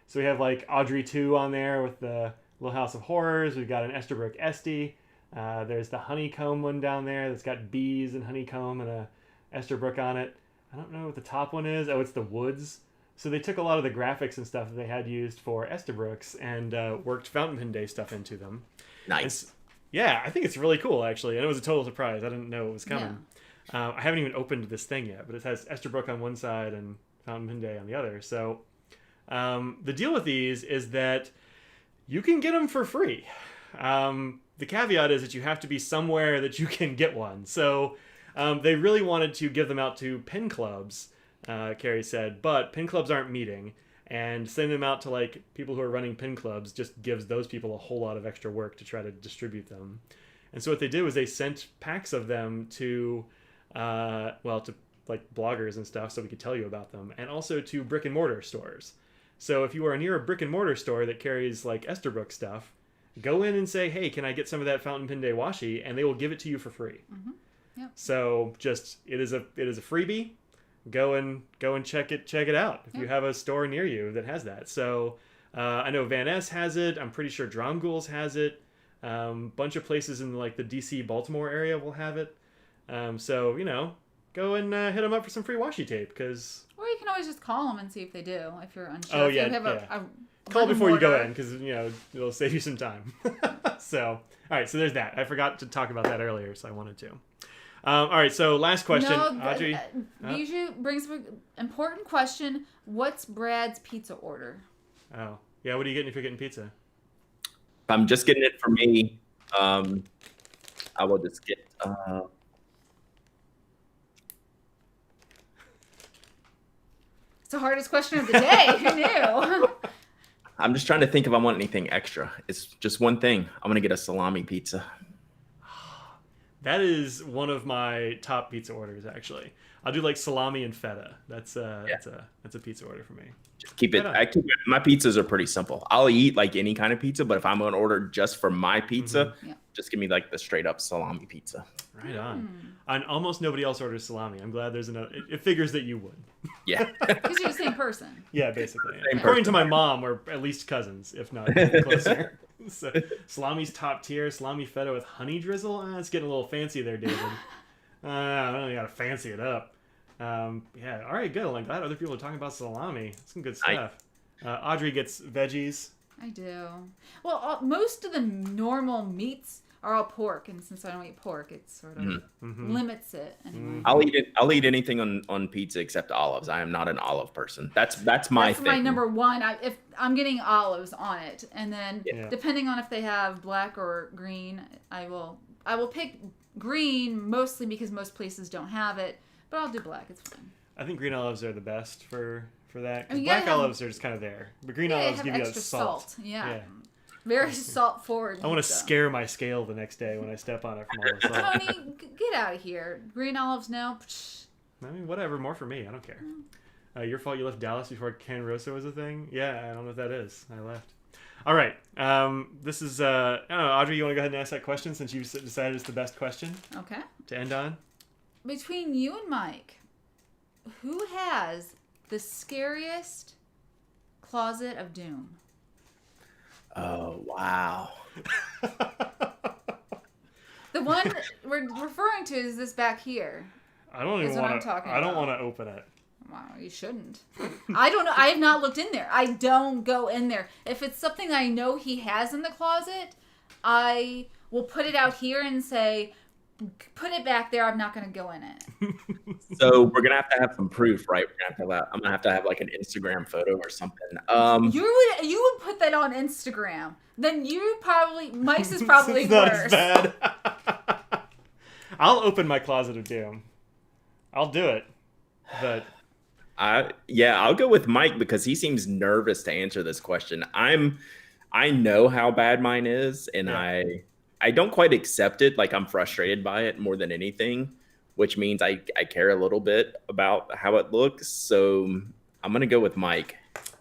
So we have like Audrey 2 on there with the Little House of Horrors. We've got an Esterbrook Esty. There's the honeycomb one down there that's got bees and honeycomb and a Esterbrook on it. I don't know what the top one is. Oh, it's the woods. So they took a lot of the graphics and stuff that they had used for Esterbrook's and worked Fountain Pen Day stuff into them. Nice. Yeah, I think it's really cool, actually. And it was a total surprise. I didn't know it was coming. Yeah. I haven't even opened this thing yet, but it has Esterbrook on one side and Fountain Pen Day on the other. So the deal with these is that you can get them for free. The caveat is that you have to be somewhere that you can get one. So they really wanted to give them out to pen clubs, Carrie said, but pen clubs aren't meeting. And sending them out to like people who are running pen clubs just gives those people a whole lot of extra work to try to distribute them. And so what they did was they sent packs of them to like bloggers and stuff so we could tell you about them, and also to brick and mortar stores. So if you are near a brick and mortar store that carries like Esterbrook stuff, go in and say, hey, can I get some of that Fountain Pen Day washi? And they will give it to you for free. Mm-hmm. Yep. So just it is a freebie. Go and check it out if you have a store near you that has that. So I know Van Ness has it. I'm pretty sure Dromgool's has it. Bunch of places in like the DC Baltimore area will have it. So go and hit them up for some free washi tape because. Or you can always just call them and see if they do if you're unsure. Oh if yeah, you have a call before you go in because it'll save you some time. So all right, so there's that. I forgot to talk about that earlier, so I wanted to. All right, so last question. Audrey. Bijou brings up an important question. What's Brad's pizza order? Oh, yeah. What are you getting if you're getting pizza? If I'm just getting it for me, I will just get. It's the hardest question of the day. Who knew? I'm just trying to think if I want anything extra. It's just one thing. I'm gonna get a salami pizza. That is one of my top pizza orders, actually. I'll do like salami and feta. That's a pizza order for me. Just keep it. My pizzas are pretty simple. I'll eat like any kind of pizza, but if I'm gonna order just for my pizza, just give me like the straight up salami pizza. Right on. And almost nobody else orders salami. I'm glad there's another. It figures that you would. Yeah. Because you're the same person. Yeah, basically. Same According person. to my mom, we're at least cousins, if not closer. So, salami's top tier. Salami feta with honey drizzle. It's getting a little fancy there, David. I don't gotta fancy it up. Yeah. All right. Good. I'm glad other people are talking about salami. Some good stuff. Audrey gets veggies. I do. Well, most of the normal meats are all pork, and since I don't eat pork, it sort of limits it. Anyway. I'll eat anything on pizza except olives. I am not an olive person. That's my thing. My number one. If I'm getting olives on it, and then depending on if they have black or green, I will pick green mostly because most places don't have it, but I'll do black. It's fine. I think green olives are the best for that. I mean, black olives are just kind of there, but green olives give you extra salt. Yeah. Very salt forward. I want to scare my scale the next day when I step on it from all the salt. Tony, get out of here. Green olives, no. I mean, whatever. More for me. I don't care. Your fault you left Dallas before Ken Rosa was a thing? Yeah, I don't know what that is. I left. All right. This is, I don't know, Audrey, you want to go ahead and ask that question since you've decided it's the best question? Okay. To end on? Between you and Mike, who has the scariest closet of doom? Oh, wow. The one we're referring to is this back here. I don't even want to. I don't want to open it. Wow, you shouldn't. I don't know. I have not looked in there. I don't go in there. If it's something I know he has in the closet, I will put it out here and say, put it back there. I'm not going to go in it. So we're gonna have some proof, right? I'm gonna have to have like an Instagram photo or something. You would put that on Instagram. Then Mike's is probably It's not worse. as bad. I'll open my closet of doom. I'll do it, but I'll go with Mike because he seems nervous to answer this question. I know how bad mine is, and I don't quite accept it. Like I'm frustrated by it more than anything, which means I care a little bit about how it looks. So I'm gonna go with Mike.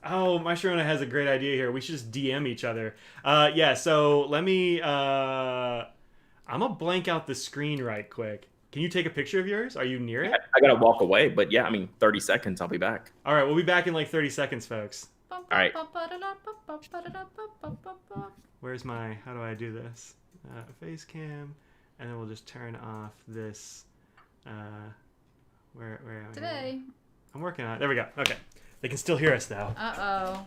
Oh, my Sharona has a great idea here. We should just DM each other. Yeah, so let me... I'm going to blank out the screen right quick. Can you take a picture of yours? Are you near it? I got to walk away, but yeah, 30 seconds, I'll be back. All right, we'll be back in like 30 seconds, folks. All right. Where's my... How do I do this? Face cam. And then we'll just turn off this... Where am I? Today. I'm working on it. There we go. Okay. They can still hear us, though. Uh-oh.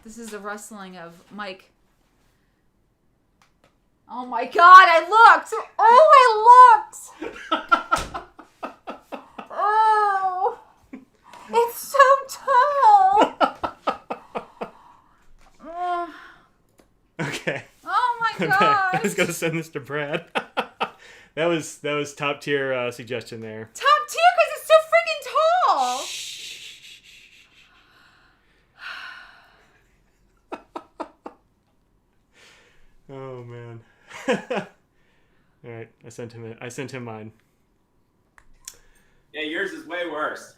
This is a rustling of Mike. Oh my god, I looked! Oh, I looked! Oh! It's so tall! Oh, Okay. oh my I'm back. I gosh! was going to send this to Brad. That was top tier suggestion there. Top tier because it's so freaking tall! Oh man. All right, I sent him mine. Yeah, yours is way worse.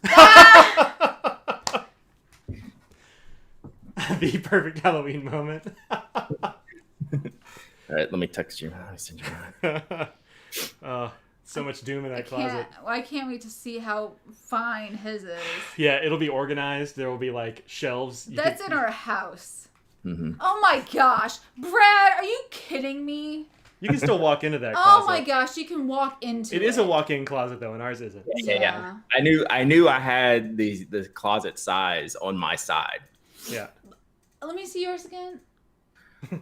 The perfect Halloween moment. All right, let me text you. Let me send you mine. So much doom in that closet. I can't wait to see how fine his is. Yeah, it'll be organized. There will be like shelves. That's in our house. Mm-hmm. Oh my gosh. Brad, are you kidding me? You can still walk into that closet. Oh my gosh, you can walk into it. It is a walk-in closet though, and ours isn't. Yeah. I knew I had the closet size on my side. Yeah. Let me see yours again.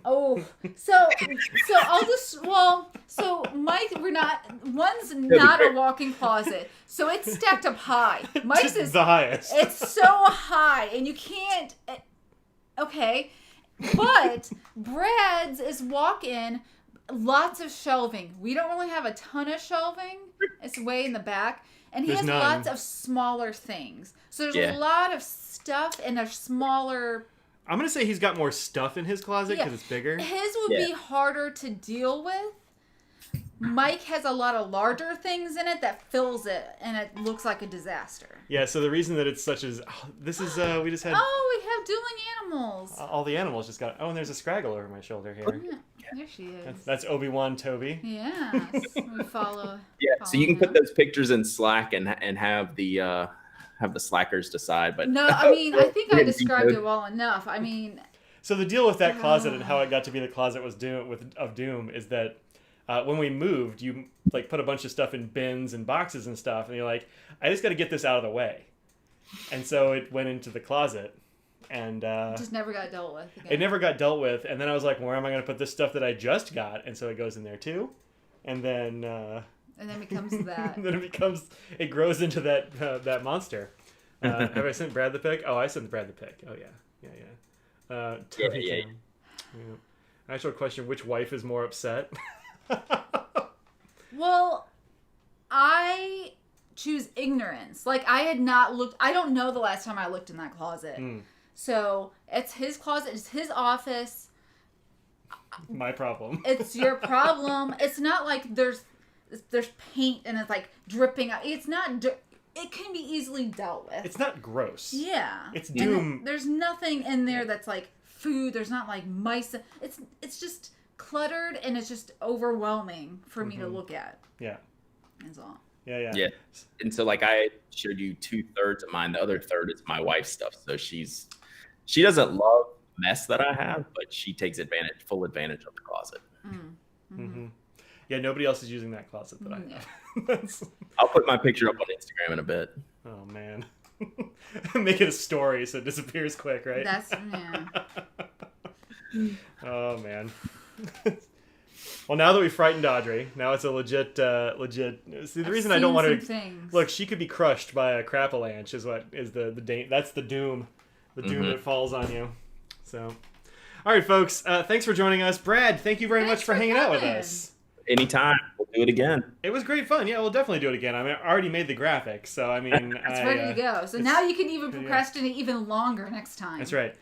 Oh, so I'll just so Mike, one's not a walk-in closet, so it's stacked up high. Mike's Just is the highest. It's so high, and you can't. Okay, but Brad's is walk-in, lots of shelving. We don't really have a ton of shelving. It's way in the back, and he There's has none. lots of smaller things. So there's a lot of stuff in a smaller. I'm gonna say he's got more stuff in his closet because it's bigger. His would be harder to deal with. Mike has a lot of larger things in it that fills it, and it looks like a disaster. Yeah, so the reason that it's such as this is we just had Oh, we have dueling animals. all the animals just got. Oh, and there's a Scraggle over my shoulder here. Yeah, there she is. That's Obi-Wan Toby. Yes, we follow. Yeah, so you can follow put those pictures in Slack and have the slackers decide. But No, I mean, I think I described it well enough. I mean, So the deal with that closet and how it got to be the closet was of doom is that when we moved, you like put a bunch of stuff in bins and boxes and stuff, and you're like, I just got to get this out of the way, and so it went into the closet, and just never got dealt with again. it never got dealt with. And then I was like, where am I going to put this stuff that I just got? And so it goes in there too, and then And then becomes that. then it grows into that monster. Have I sent Brad the pic? Oh, I sent Brad the pic. Oh yeah. Yeah. Actual question: which wife is more upset? Well, I choose ignorance. Like, I had not looked. I don't know the last time I looked in that closet. So it's his closet. It's his office. My problem. It's your problem. It's not like there's paint and it's like dripping out. It's not. It can be easily dealt with. It's not gross. Yeah. It's doom. There's nothing in there that's like food. There's not like mice. It's just cluttered and it's just overwhelming for me to look at. Yeah. That's all. Yeah. And so like I showed you 2/3 of mine. The other third is my wife's stuff. So she doesn't love the mess that I have, but she takes full advantage of the closet. Yeah, nobody else is using that closet that I have. I'll put my picture up on Instagram in a bit. Oh man. Make it a story so it disappears quick, right? Oh man. Well, now that we frightened Audrey, now it's a legit. See, the reason I don't want to look, she could be crushed by a crapalanche. That's the doom, that falls on you. So, all right, folks, thanks for joining us, Brad. Thank you very much for hanging out with us. Anytime, we'll do it again. It was great fun. Yeah, we'll definitely do it again. I mean, I already made the graphics, so I mean, it's ready to go. So now you can even procrastinate even longer next time. That's right.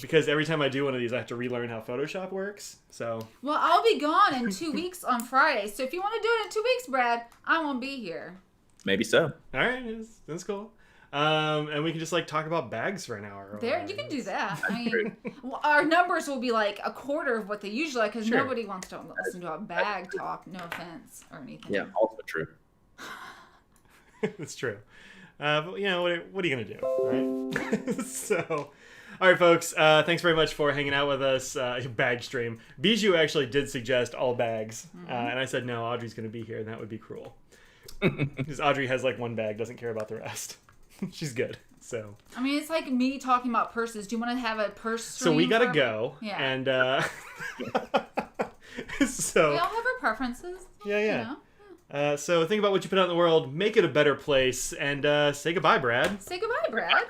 Because every time I do one of these, I have to relearn how Photoshop works. So. Well, I'll be gone in 2 weeks on Friday. So if you want to do it in 2 weeks, Brad, I won't be here. Maybe so. All right, that's cool. And we can just like talk about bags for an hour. There, you can do that. I mean, our numbers will be like a quarter of what they usually are because nobody wants to listen to a bag talk. No offense or anything. Yeah, also true. That's true. But you know, what are you gonna do, right? So, all right, folks. Thanks very much for hanging out with us. Bag stream. Bijou actually did suggest all bags, and I said no. Audrey's gonna be here, and that would be cruel. Because Audrey has like one bag, doesn't care about the rest. She's good. So I mean, it's like me talking about purses. Do you want to have a purse stream? So we gotta go. Yeah. And so we all have our preferences. Yeah, yeah. You know? So think about what you put out in the world, make it a better place, and say goodbye, Brad. Say goodbye, Brad.